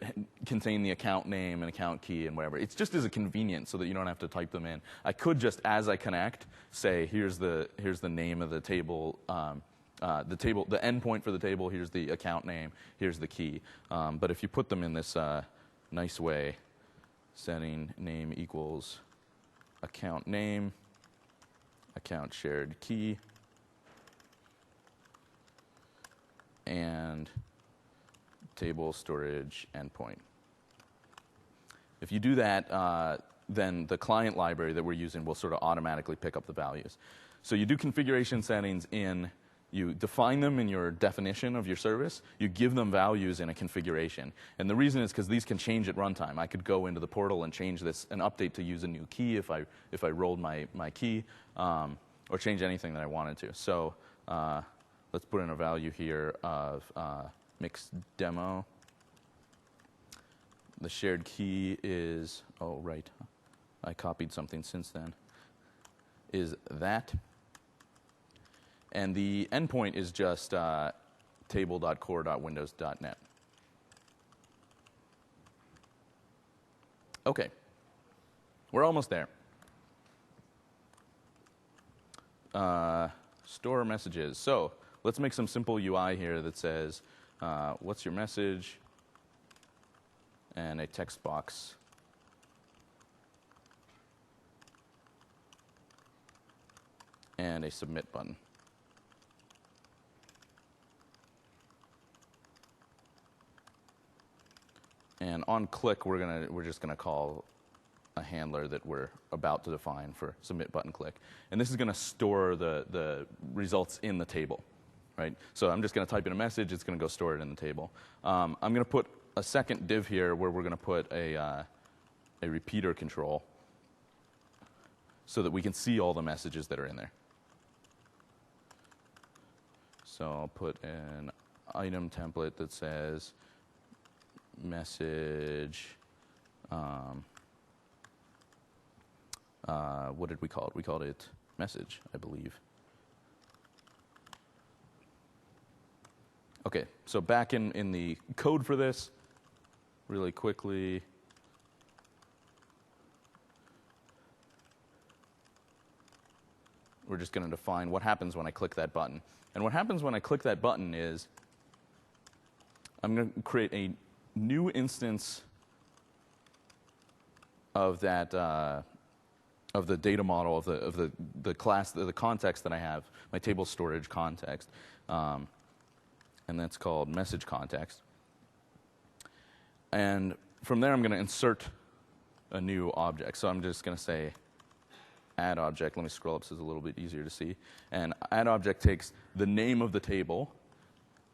contain the account name and account key and whatever. It's just as a convenience so that you don't have to type them in. I could just, as I connect, say, here's the name of the table, the endpoint for the table, here's the account name, here's the key. But if you put them in this nice way, setting name equals account name, account shared key, and table storage endpoint. If you do that, then the client library that we're using will sort of automatically pick up the values. So you do configuration settings you define them in your definition of your service, you give them values in a configuration. And the reason is because these can change at runtime. I could go into the portal and change this, an update to use a new key if I rolled my key, or change anything that I wanted to. So let's put in a value here of mix demo. The shared key is, oh right, I copied something since then, is that. And the endpoint is just table.core.windows.net. Okay, we're almost there. Store messages. So let's make some simple UI here that says, what's your message? And a text box. And a submit button. And on click, we're just gonna call a handler that we're about to define for submit button click. And this is gonna store the results in the table, right? So I'm just gonna type in a message, it's gonna go store it in the table. I'm gonna put a second div here where we're gonna put a repeater control so that we can see all the messages that are in there. So I'll put an item template that says message, what did we call it? We called it message, I believe. Okay, so back in the code for this, really quickly. We're just going to define what happens when I click that button. And what happens when I click that button is I'm going to create a new instance of that of the data model of the class, the context that I have, my table storage context, and that's called message context. And from there, I'm going to insert a new object. So I'm just going to say add object. Let me scroll up so it's a little bit easier to see. And add object takes the name of the table,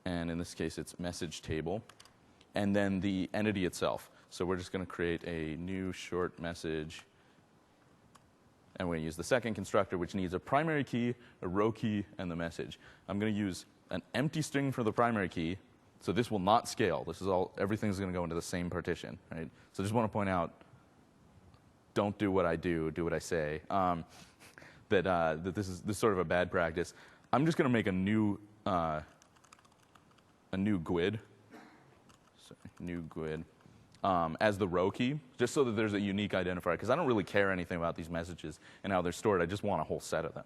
and in this case, it's message table, and then the entity itself. So we're just going to create a new short message, and we're going to use the second constructor, which needs a primary key, a row key, and the message. I'm going to use an empty string for the primary key, so this will not scale. This is all, everything's going to go into the same partition, right? So I just want to point out, don't do what I do, do what I say. That this is sort of a bad practice. I'm just going to make a new GUID, as the row key, just so that there's a unique identifier, because I don't really care anything about these messages and how they're stored. I just want a whole set of them.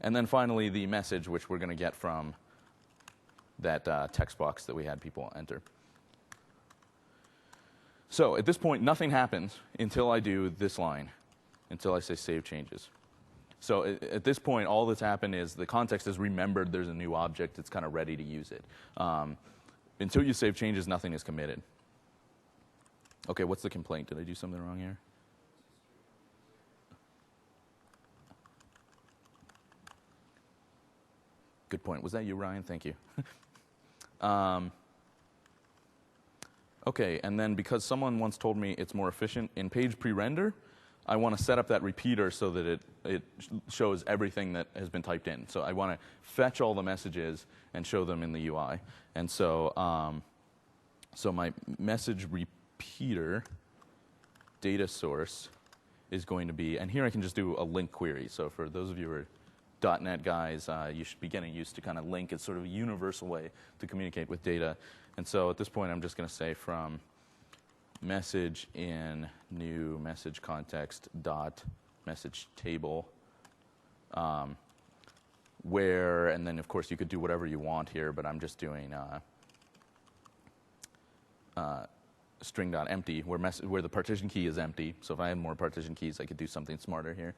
And then finally, the message, which we're going to get from that text box that we had people enter. So at this point, nothing happens until I do this line, until I say save changes. So at this point, all that's happened is the context has remembered there's a new object. It's kind of ready to use it. Until you save changes, nothing is committed. OK, what's the complaint? Did I do something wrong here? Good point. Was that you, Ryan? Thank you. OK, and then because someone once told me it's more efficient in page pre-render, I want to set up that repeater so that it shows everything that has been typed in. So I want to fetch all the messages and show them in the UI. And so, so my message repeater data source is going to be, and here I can just do a link query. So for those of you who are .NET guys, you should be getting used to kind of LINQ as sort of a universal way to communicate with data. And so at this point, I'm just going to say from message in new message context dot message table, where, and then of course you could do whatever you want here, but I'm just doing string.empty, where the partition key is empty. So if I had more partition keys, I could do something smarter here.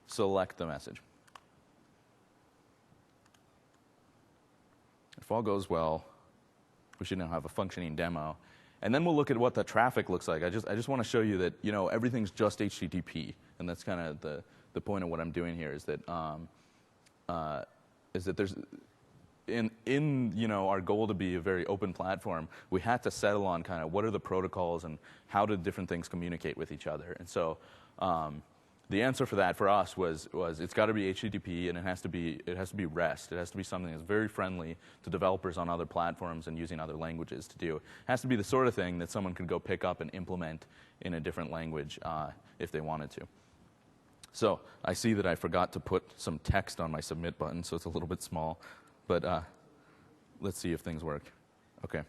Select the message. If all goes well, we should now have a functioning demo. And then we'll look at what the traffic looks like. I just want to show you that everything's just HTTP, and that's kind of the point of what I'm doing here is that there's in our goal to be a very open platform, we had to settle on kind of what are the protocols and how do different things communicate with each other. And so the answer for that for us was it's got to be HTTP, and it has to be REST. It has to be something that's very friendly to developers on other platforms and using other languages to do. It has to be the sort of thing that someone could go pick up and implement in a different language if they wanted to. So I see that I forgot to put some text on my submit button, so it's a little bit small. But let's see if things work. OK.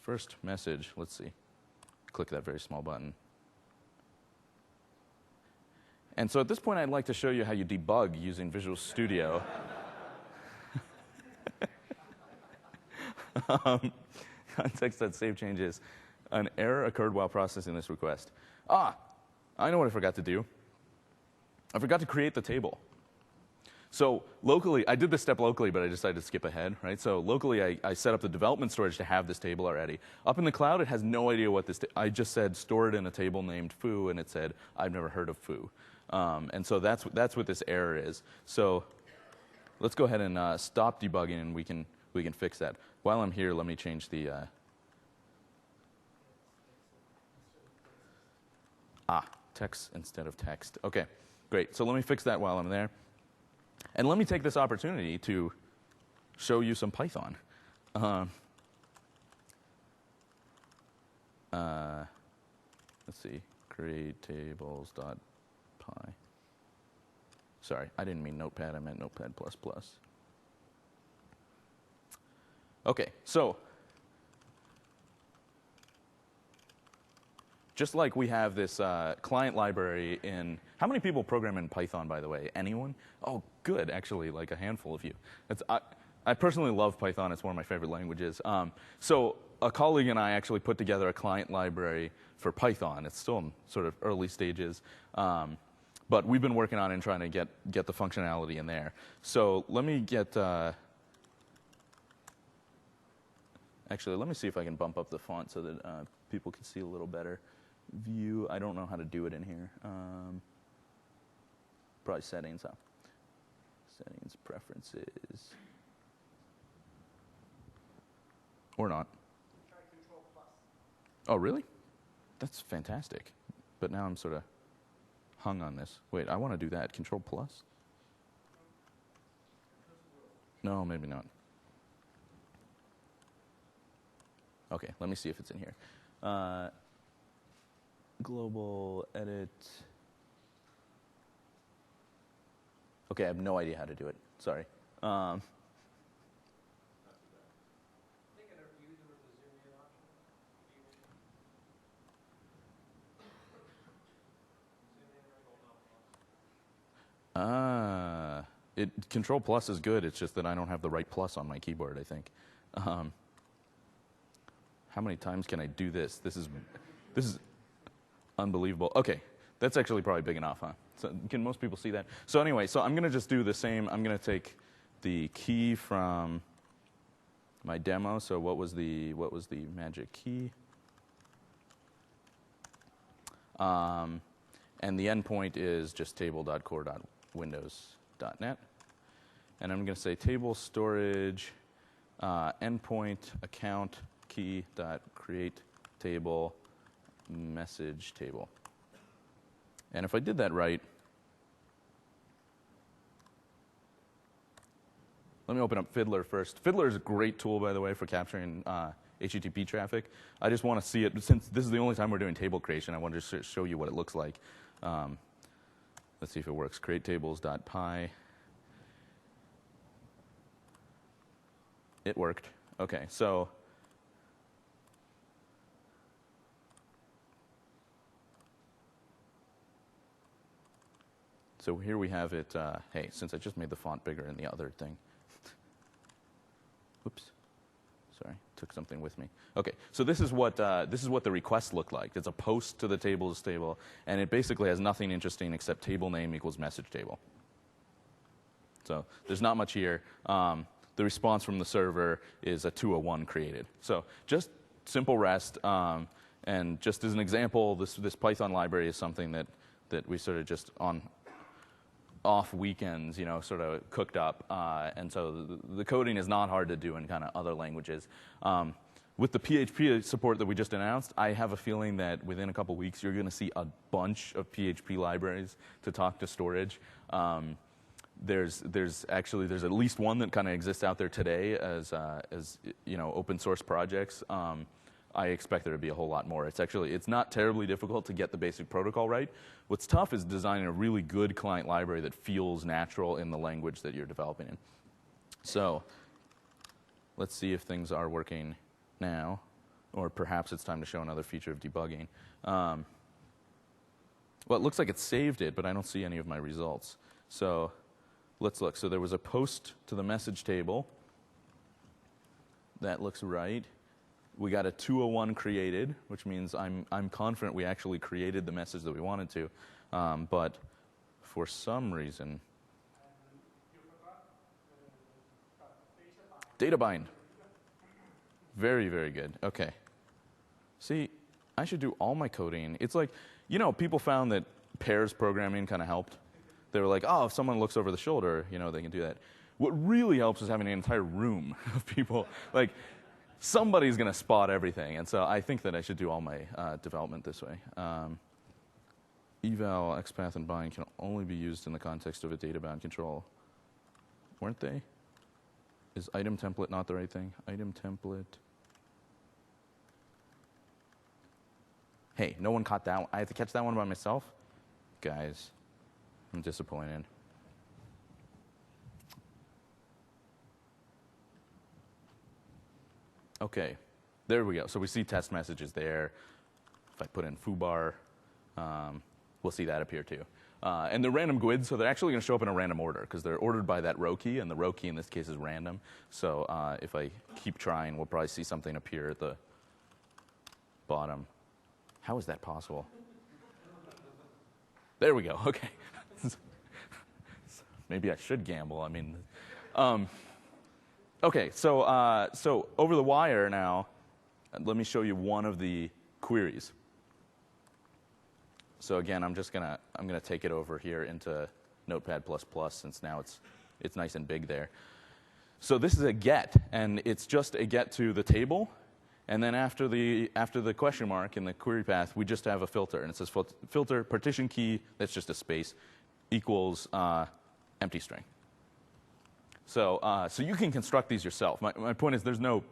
First message, let's see. Click that very small button. And so at this point, I'd like to show you how you debug using Visual Studio. Context.save changes. An error occurred while processing this request. I know what I forgot to do. I forgot to create the table. So locally, I did this step locally, but I decided to skip ahead, right? So locally, I set up the development storage to have this table already. Up in the cloud, it has no idea what this. I just said store it in a table named foo, and it said I've never heard of foo. And so that's what this error is. So let's go ahead and stop debugging, and we can fix that. While I'm here, let me change the. Text instead of text. OK, great. So let me fix that while I'm there. And let me take this opportunity to show you some Python. Let's see, create tables.py. Sorry, I didn't mean Notepad. I meant Notepad++. OK, so just like we have this client library in, how many people program in Python, by the way? Anyone? Oh, good, actually, like a handful of you. I personally love Python. It's one of my favorite languages. So a colleague and I actually put together a client library for Python. It's still in sort of early stages. But we've been working on it and trying to get the functionality in there. So let me get, actually, let me see if I can bump up the font so that people can see a little better. View, I don't know how to do it in here. Probably settings, huh? Settings, preferences. Or not. Try Control+. Oh, really? That's fantastic. But now I'm sort of hung on this. Wait, I want to do that. Control+? No, maybe not. OK, let me see if it's in here. Global edit. OK, I have no idea how to do it. Sorry. I think in our view, there was a zoom in option. Zoom in or Control plus is good. It's just that I don't have the right plus on my keyboard, I think. How many times can I do this? This is unbelievable. OK, that's actually probably big enough, huh? So can most people see that? So anyway, so I'm going to just do the same. I'm going to take the key from my demo. So what was the magic key? And the endpoint is just table.core.windows.net. And I'm going to say table storage endpoint account key.create table message table. And if I did that right, let me open up Fiddler first. Fiddler is a great tool, by the way, for capturing HTTP traffic. I just want to see it. Since this is the only time we're doing table creation, I want to just show you what it looks like. Let's see if it works. Create tables.py. It worked. Okay, so here we have it. Hey, since I just made the font bigger in the other thing. Oops. Sorry, took something with me. Okay, so this is what the request looked like. It's a post to the tables table, and it basically has nothing interesting except table name equals message table. So there's not much here. The response from the server is a 201 created. So just simple REST, and just as an example, this Python library is something that we sort of just on off weekends, sort of cooked up, and so the coding is not hard to do in kind of other languages. With the PHP support that we just announced, I have a feeling that within a couple weeks you're going to see a bunch of PHP libraries to talk to storage. There's at least one that kind of exists out there today as open source projects. I expect there to be a whole lot more. It's not terribly difficult to get the basic protocol right. What's tough is designing a really good client library that feels natural in the language that you're developing in. So let's see if things are working now, or perhaps it's time to show another feature of debugging. Well, it looks like it saved it, but I don't see any of my results. So let's look. So there was a post to the message table. That looks right. We got a 201 created, which means I'm confident we actually created the message that we wanted to. But for some reason, data bind. Very, very good. Okay. See, I should do all my coding. It's like, people found that pairs programming kind of helped. They were like, oh, if someone looks over the shoulder, they can do that. What really helps is having an entire room of people. Like, somebody's going to spot everything. And so I think that I should do all my development this way. Eval, XPath, and bind can only be used in the context of a data-bound control. Weren't they? Is item template not the right thing? Item template. Hey, no one caught that one. I have to catch that one by myself? Guys, I'm disappointed. Okay, there we go. So we see test messages there. If I put in foobar, we'll see that appear too. And they're random GUIDs, so they're actually going to show up in a random order because they're ordered by that row key, and the row key in this case is random. So if I keep trying, we'll probably see something appear at the bottom. How is that possible? There we go. Okay. Maybe I should gamble. I mean, okay. So over the wire now, let me show you one of the queries. So again, I'm gonna take it over here into Notepad++, since now it's nice and big there. So this is a get, and it's just a get to the table, and then after the question mark in the query path, we just have a filter, and it says filter partition key. That's just a space equals empty string. So you can construct these yourself. My point is there's no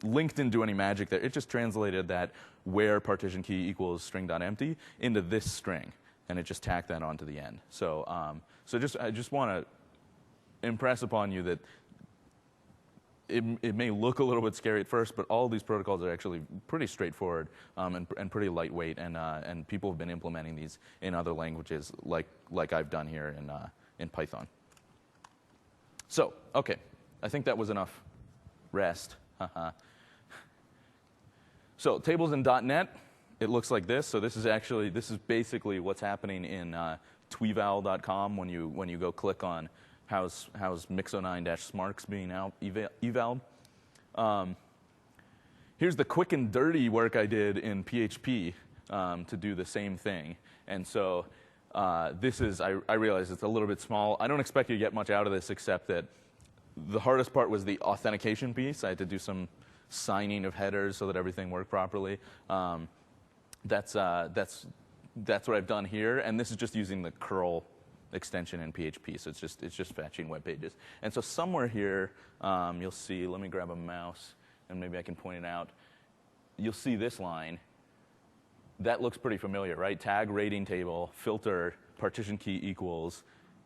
linked into any magic there. It just translated that where partition key equals string.empty into this string, and it just tacked that onto the end. So I just want to impress upon you that it may look a little bit scary at first, but all of these protocols are actually pretty straightforward and pretty lightweight, and people have been implementing these in other languages like I've done here in Python. So, okay, I think that was enough rest. So tables in .NET, it looks like this. So this is basically what's happening in tweval.com when you go click on how's MIX09-smarks being evaled. Here's the quick and dirty work I did in PHP to do the same thing. And so this is, I realize it's a little bit small. I don't expect you to get much out of this except that the hardest part was the authentication piece. I had to do some signing of headers so that everything worked properly. That's what I've done here, and this is just using the curl extension in PHP. So it's just fetching web pages. And so somewhere here, you'll see. Let me grab a mouse, and maybe I can point it out. You'll see this line. That looks pretty familiar, right? Tag rating table, filter partition key equals,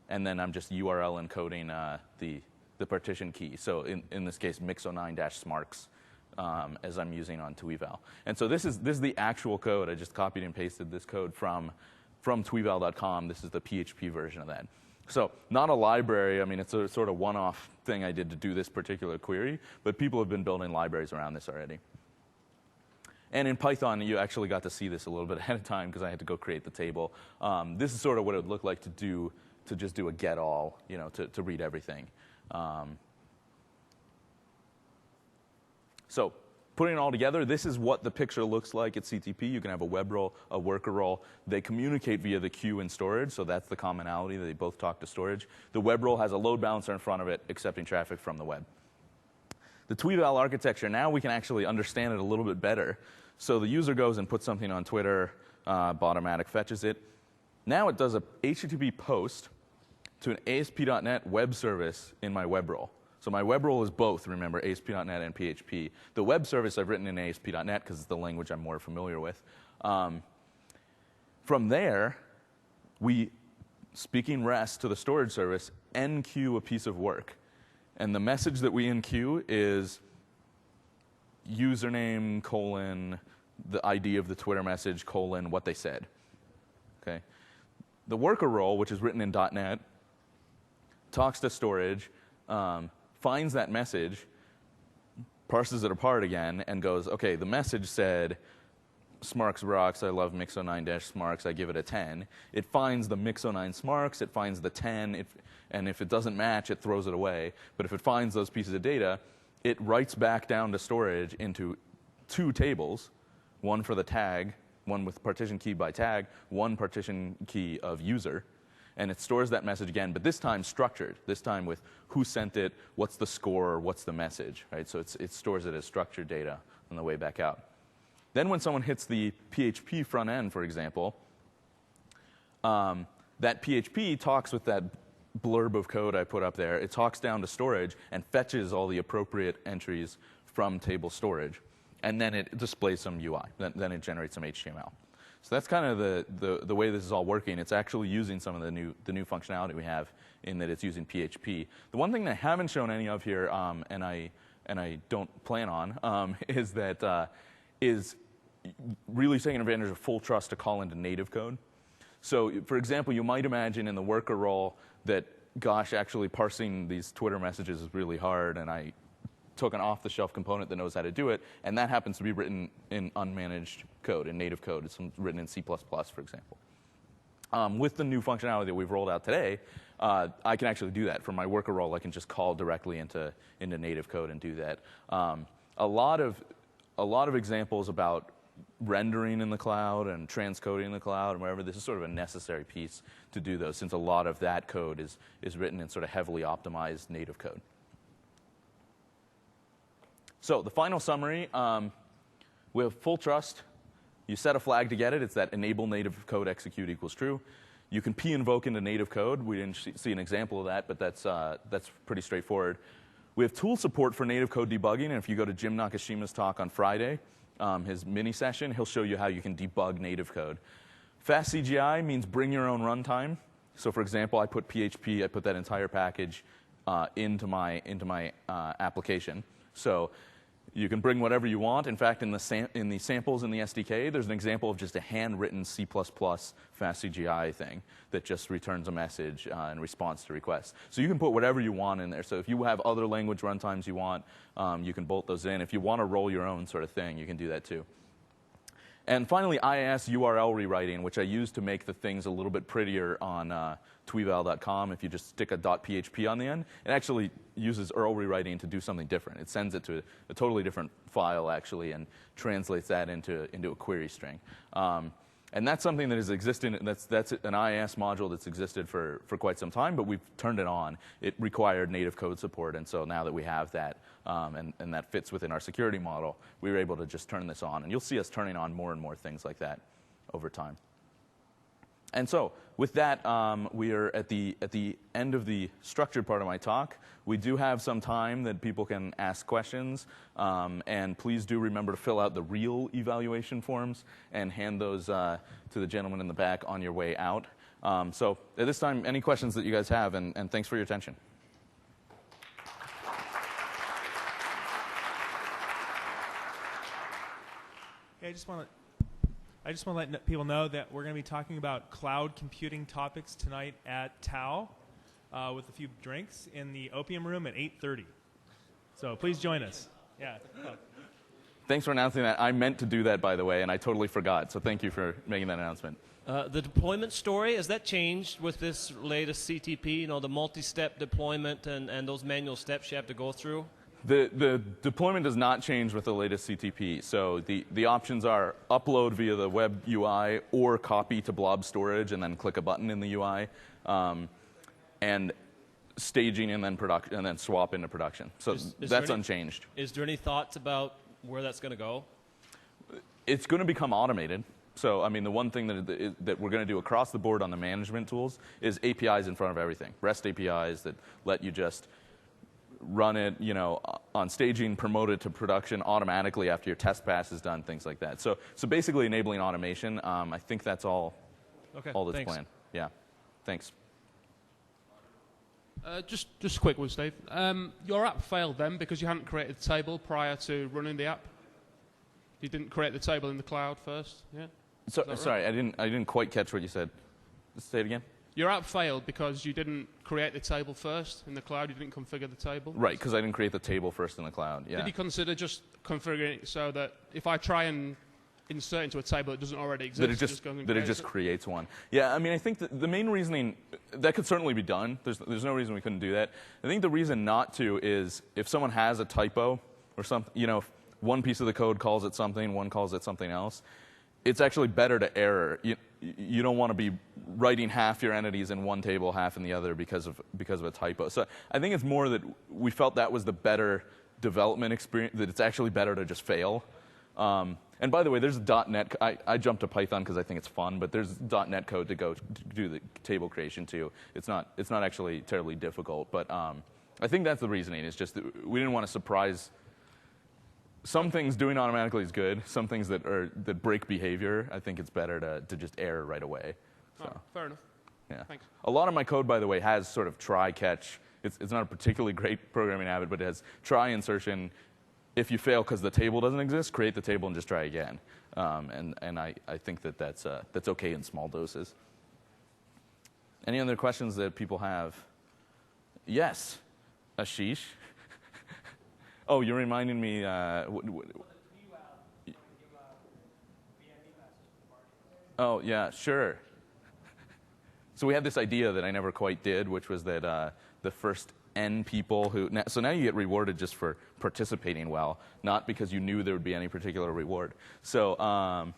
and then I'm just URL encoding the partition key. So in this case, MIX09-SMARCS, as I'm using on tweeval. And so this is the actual code. I just copied and pasted this code from tweeval.com. This is the PHP version of that. So not a library. I mean, it's a sort of one-off thing I did to do this particular query, but people have been building libraries around this already. And in Python, you actually got to see this a little bit ahead of time because I had to go create the table. This is sort of what it would look like to just do a get all, to read everything. So putting it all together, this is what the picture looks like at CTP. You can have a web role, a worker role. They communicate via the queue and storage, so that's the commonality. They both talk to storage. The web role has a load balancer in front of it, accepting traffic from the web. The tweeval architecture, now we can actually understand it a little bit better. So the user goes and puts something on Twitter, Bottomatic fetches it. Now it does a HTTP post to an ASP.NET web service in my web role. So my web role is both, remember, ASP.NET and PHP. The web service I've written in ASP.NET because it's the language I'm more familiar with. From there, we, speaking REST to the storage service, enqueue a piece of work. And the message that we enqueue is username, colon, the ID of the Twitter message, colon, what they said. Okay. The worker role, which is written in .NET, talks to storage, finds that message, parses it apart again, and goes, okay, the message said, SMARCS rocks, I love MIX09-SMARCS, I give it a 10. It finds the MIX09-SMARCS, it finds the 10, and if it doesn't match, it throws it away. But if it finds those pieces of data, it writes back down to storage into 2 tables, one for the tag, one with partition key by tag, one partition key of user, and it stores that message again, but this time structured, this time with who sent it, what's the score, what's the message, right? So it stores it as structured data on the way back out. Then when someone hits the PHP front end, for example, that PHP talks with that blurb of code I put up there. It talks down to storage and fetches all the appropriate entries from table storage. And then it displays some UI. Then it generates some HTML. So that's kind of the way this is all working. It's actually using some of the new functionality we have in that it's using PHP. The one thing that I haven't shown any of here, and I don't plan on, is really taking advantage of full trust to call into native code. So, for example, you might imagine in the worker role that, gosh, actually parsing these Twitter messages is really hard, and I took an off-the-shelf component that knows how to do it, and that happens to be written in unmanaged code, in native code. It's written in C++, for example. With the new functionality that we've rolled out today, I can actually do that. For my worker role, I can just call directly into native code and do that. A lot of examples about rendering in the cloud and transcoding in the cloud and whatever, this is sort of a necessary piece to do those, since a lot of that code is written in sort of heavily optimized native code. So the final summary, we have full trust. You set a flag to get it. It's that enable native code execute equals true. You can p-invoke into native code. We didn't see an example of that, but that's pretty straightforward. We have tool support for native code debugging, and if you go to Jim Nakashima's talk on Friday, his mini session, he'll show you how you can debug native code. Fast CGI means bring your own runtime. So for example, I put PHP, I put that entire package into my application. So you can bring whatever you want. In fact, in the samples in the SDK, there's an example of just a handwritten C++ fast CGI thing that just returns a message in response to requests. So you can put whatever you want in there. So if you have other language runtimes you want, you can bolt those in. If you want to roll your own sort of thing, you can do that too. And finally, IIS URL rewriting, which I use to make the things a little bit prettier on tweeval.com. If you just stick a .php on the end, it actually uses URL rewriting to do something different. It sends it to a totally different file, actually, and translates that into a query string. And that's something that has existed. That's an IIS module that's existed for quite some time, but we've turned it on. It required native code support, and so now that we have that, and that fits within our security model, we were able to just turn this on. And you'll see us turning on more and more things like that over time. And so with that, we are at the end of the structured part of my talk. We do have some time that people can ask questions. And please do remember to fill out the real evaluation forms and hand those to the gentleman in the back on your way out. So at this time, any questions that you guys have, and thanks for your attention. I just want to let people know that we're going to be talking about cloud computing topics tonight at Tau with a few drinks in the Opium Room at 8:30. So please join us. Yeah. Oh. Thanks for announcing that. I meant to do that, by the way, and I totally forgot. So thank you for making that announcement. The deployment story, has that changed with this latest CTP? You know, the multi-step deployment and those manual steps you have to go through? The deployment does not change with the latest CTP. So the options are upload via the web UI or copy to blob storage and then click a button in the UI, and staging and then swap into production. So that's unchanged. Is there any thoughts about where that's going to go? It's going to become automated. So, I mean, the one thing that we're going to do across the board on the management tools is APIs in front of everything. REST APIs that let you just run it, you know, on staging, promote it to production automatically after your test pass is done, things like that. So basically enabling automation. I think that's all that's planned. Yeah. Thanks. Just a quick one, Steve. Your app failed then because you hadn't created a table prior to running the app? You didn't create the table in the cloud first? Yeah. So, right? sorry, I didn't quite catch what you said. Say it again. Your app failed because you didn't create the table first in the cloud. You didn't configure the table. Right, because I didn't create the table first in the cloud. Yeah. Did you consider just configuring it so that if I try and insert into a table that doesn't already exist, that it just creates one? Yeah, I mean, I think the main reasoning that could certainly be done. There's no reason we couldn't do that. I think the reason not to is if someone has a typo or something, you know, if one piece of the code calls it something, one calls it something else, it's actually better to error. You don't want to be writing half your entities in one table, half in the other because of a typo. So I think it's more that we felt that was the better development experience, that it's actually better to just fail. And by the way, there's .NET. I jumped to Python because I think it's fun, but there's .NET code to go to do the table creation too. It's not actually terribly difficult, but I think that's the reasoning. It's just that we didn't want to surprise. Some things doing automatically is good. Some things that break behavior, I think it's better to just error right away. So, fair enough. Yeah. Thanks. A lot of my code, by the way, has sort of try catch. It's not a particularly great programming habit, but it has try insertion. If you fail because the table doesn't exist, create the table and just try again. And I think that's okay in small doses. Any other questions that people have? Yes, Ashish. Oh, you're reminding me. Oh, yeah, sure. So we had this idea that I never quite did, which was that the first N people who... So now you get rewarded just for participating well, not because you knew there would be any particular reward. So I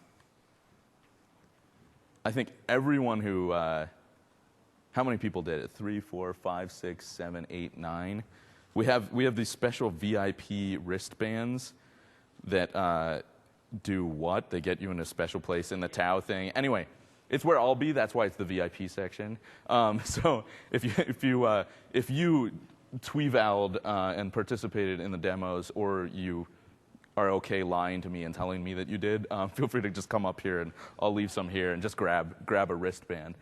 think everyone who... how many people did it? 3, 4, 5, 6, 7, 8, 9... We have these special VIP wristbands that do what? They get you in a special place in the Tau thing. Anyway, it's where I'll be. That's why it's the VIP section. So if you tweevaled and participated in the demos, or you are okay lying to me and telling me that you did, feel free to just come up here and I'll leave some here and just grab a wristband.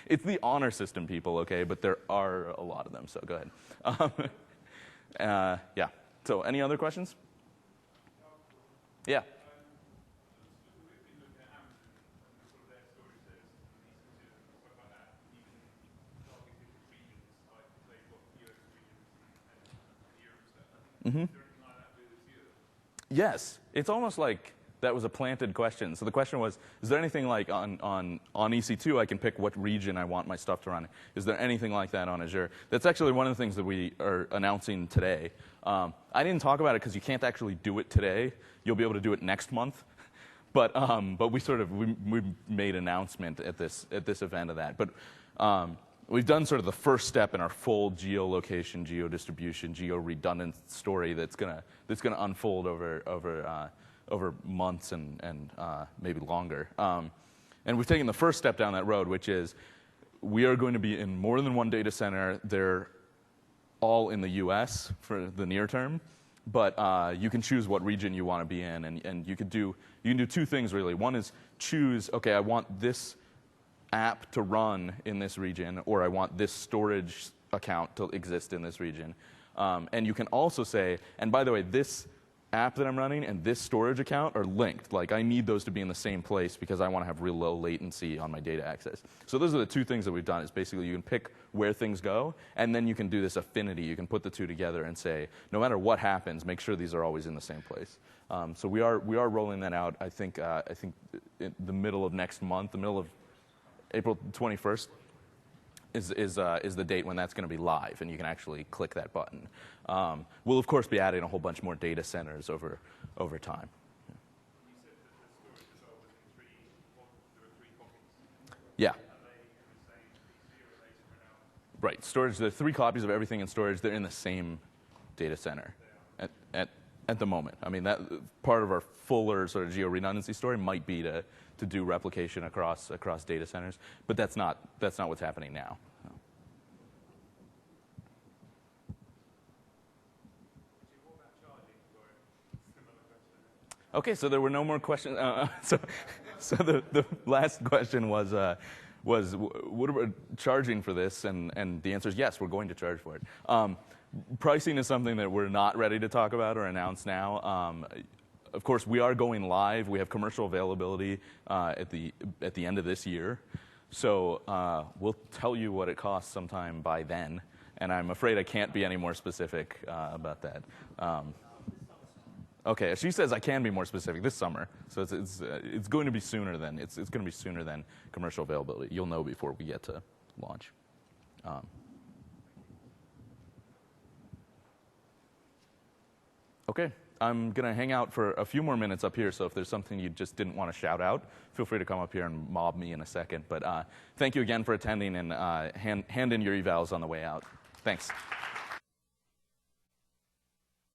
It's the honor system people, okay, but there are a lot of them, so go ahead. Yeah, so any other questions? Yeah. Mm-hmm. Yes, it's almost like that was a planted question. So the question was, is there anything like on EC2 I can pick what region I want my stuff to run? Is there anything like that on Azure? That's actually one of the things that we are announcing today. I didn't talk about it because you can't actually do it today. You'll be able to do it next month. But we made an announcement at this event of that. But we've done sort of the first step in our full geolocation, geo-distribution, geo-redundant story that's gonna unfold over months and maybe longer. And we've taken the first step down that road, which is we are going to be in more than one data center. They're all in the US for the near term. but you can choose what region you want to be in, and you can do two things really. One is choose, okay, I want this app to run in this region, or I want this storage account to exist in this region. And you can also say, and by the way, this app that I'm running and this storage account are linked. Like, I need those to be in the same place because I want to have real low latency on my data access. So those are the two things that we've done, is basically you can pick where things go, and then you can do this affinity. You can put the two together and say, no matter what happens, make sure these are always in the same place. So we are rolling that out, I think in the middle of next month, the middle of April 21st. Is the date when that's going to be live, and you can actually click that button. We'll of course be adding a whole bunch more data centers over time. Yeah. Right. Storage. There are 3 copies of everything in storage. They're in the same data center at the moment. I mean, that part of our fuller sort of geo-redundancy story might be to do replication across data centers, but that's not what's happening now. Okay, so there were no more questions. So the last question was what about charging for this? And the answer is yes, we're going to charge for it. Pricing is something that we're not ready to talk about or announce now. Of course, we are going live. We have commercial availability at the end of this year. So we'll tell you what it costs sometime by then. And I'm afraid I can't be any more specific about that. Okay, she says I can be more specific this summer. So it's going to be sooner than it's going to be sooner than commercial availability. You'll know before we get to launch. Okay, I'm going to hang out for a few more minutes up here, so if there's something you just didn't want to shout out, feel free to come up here and mob me in a second. But thank you again for attending, and hand in your evals on the way out. Thanks.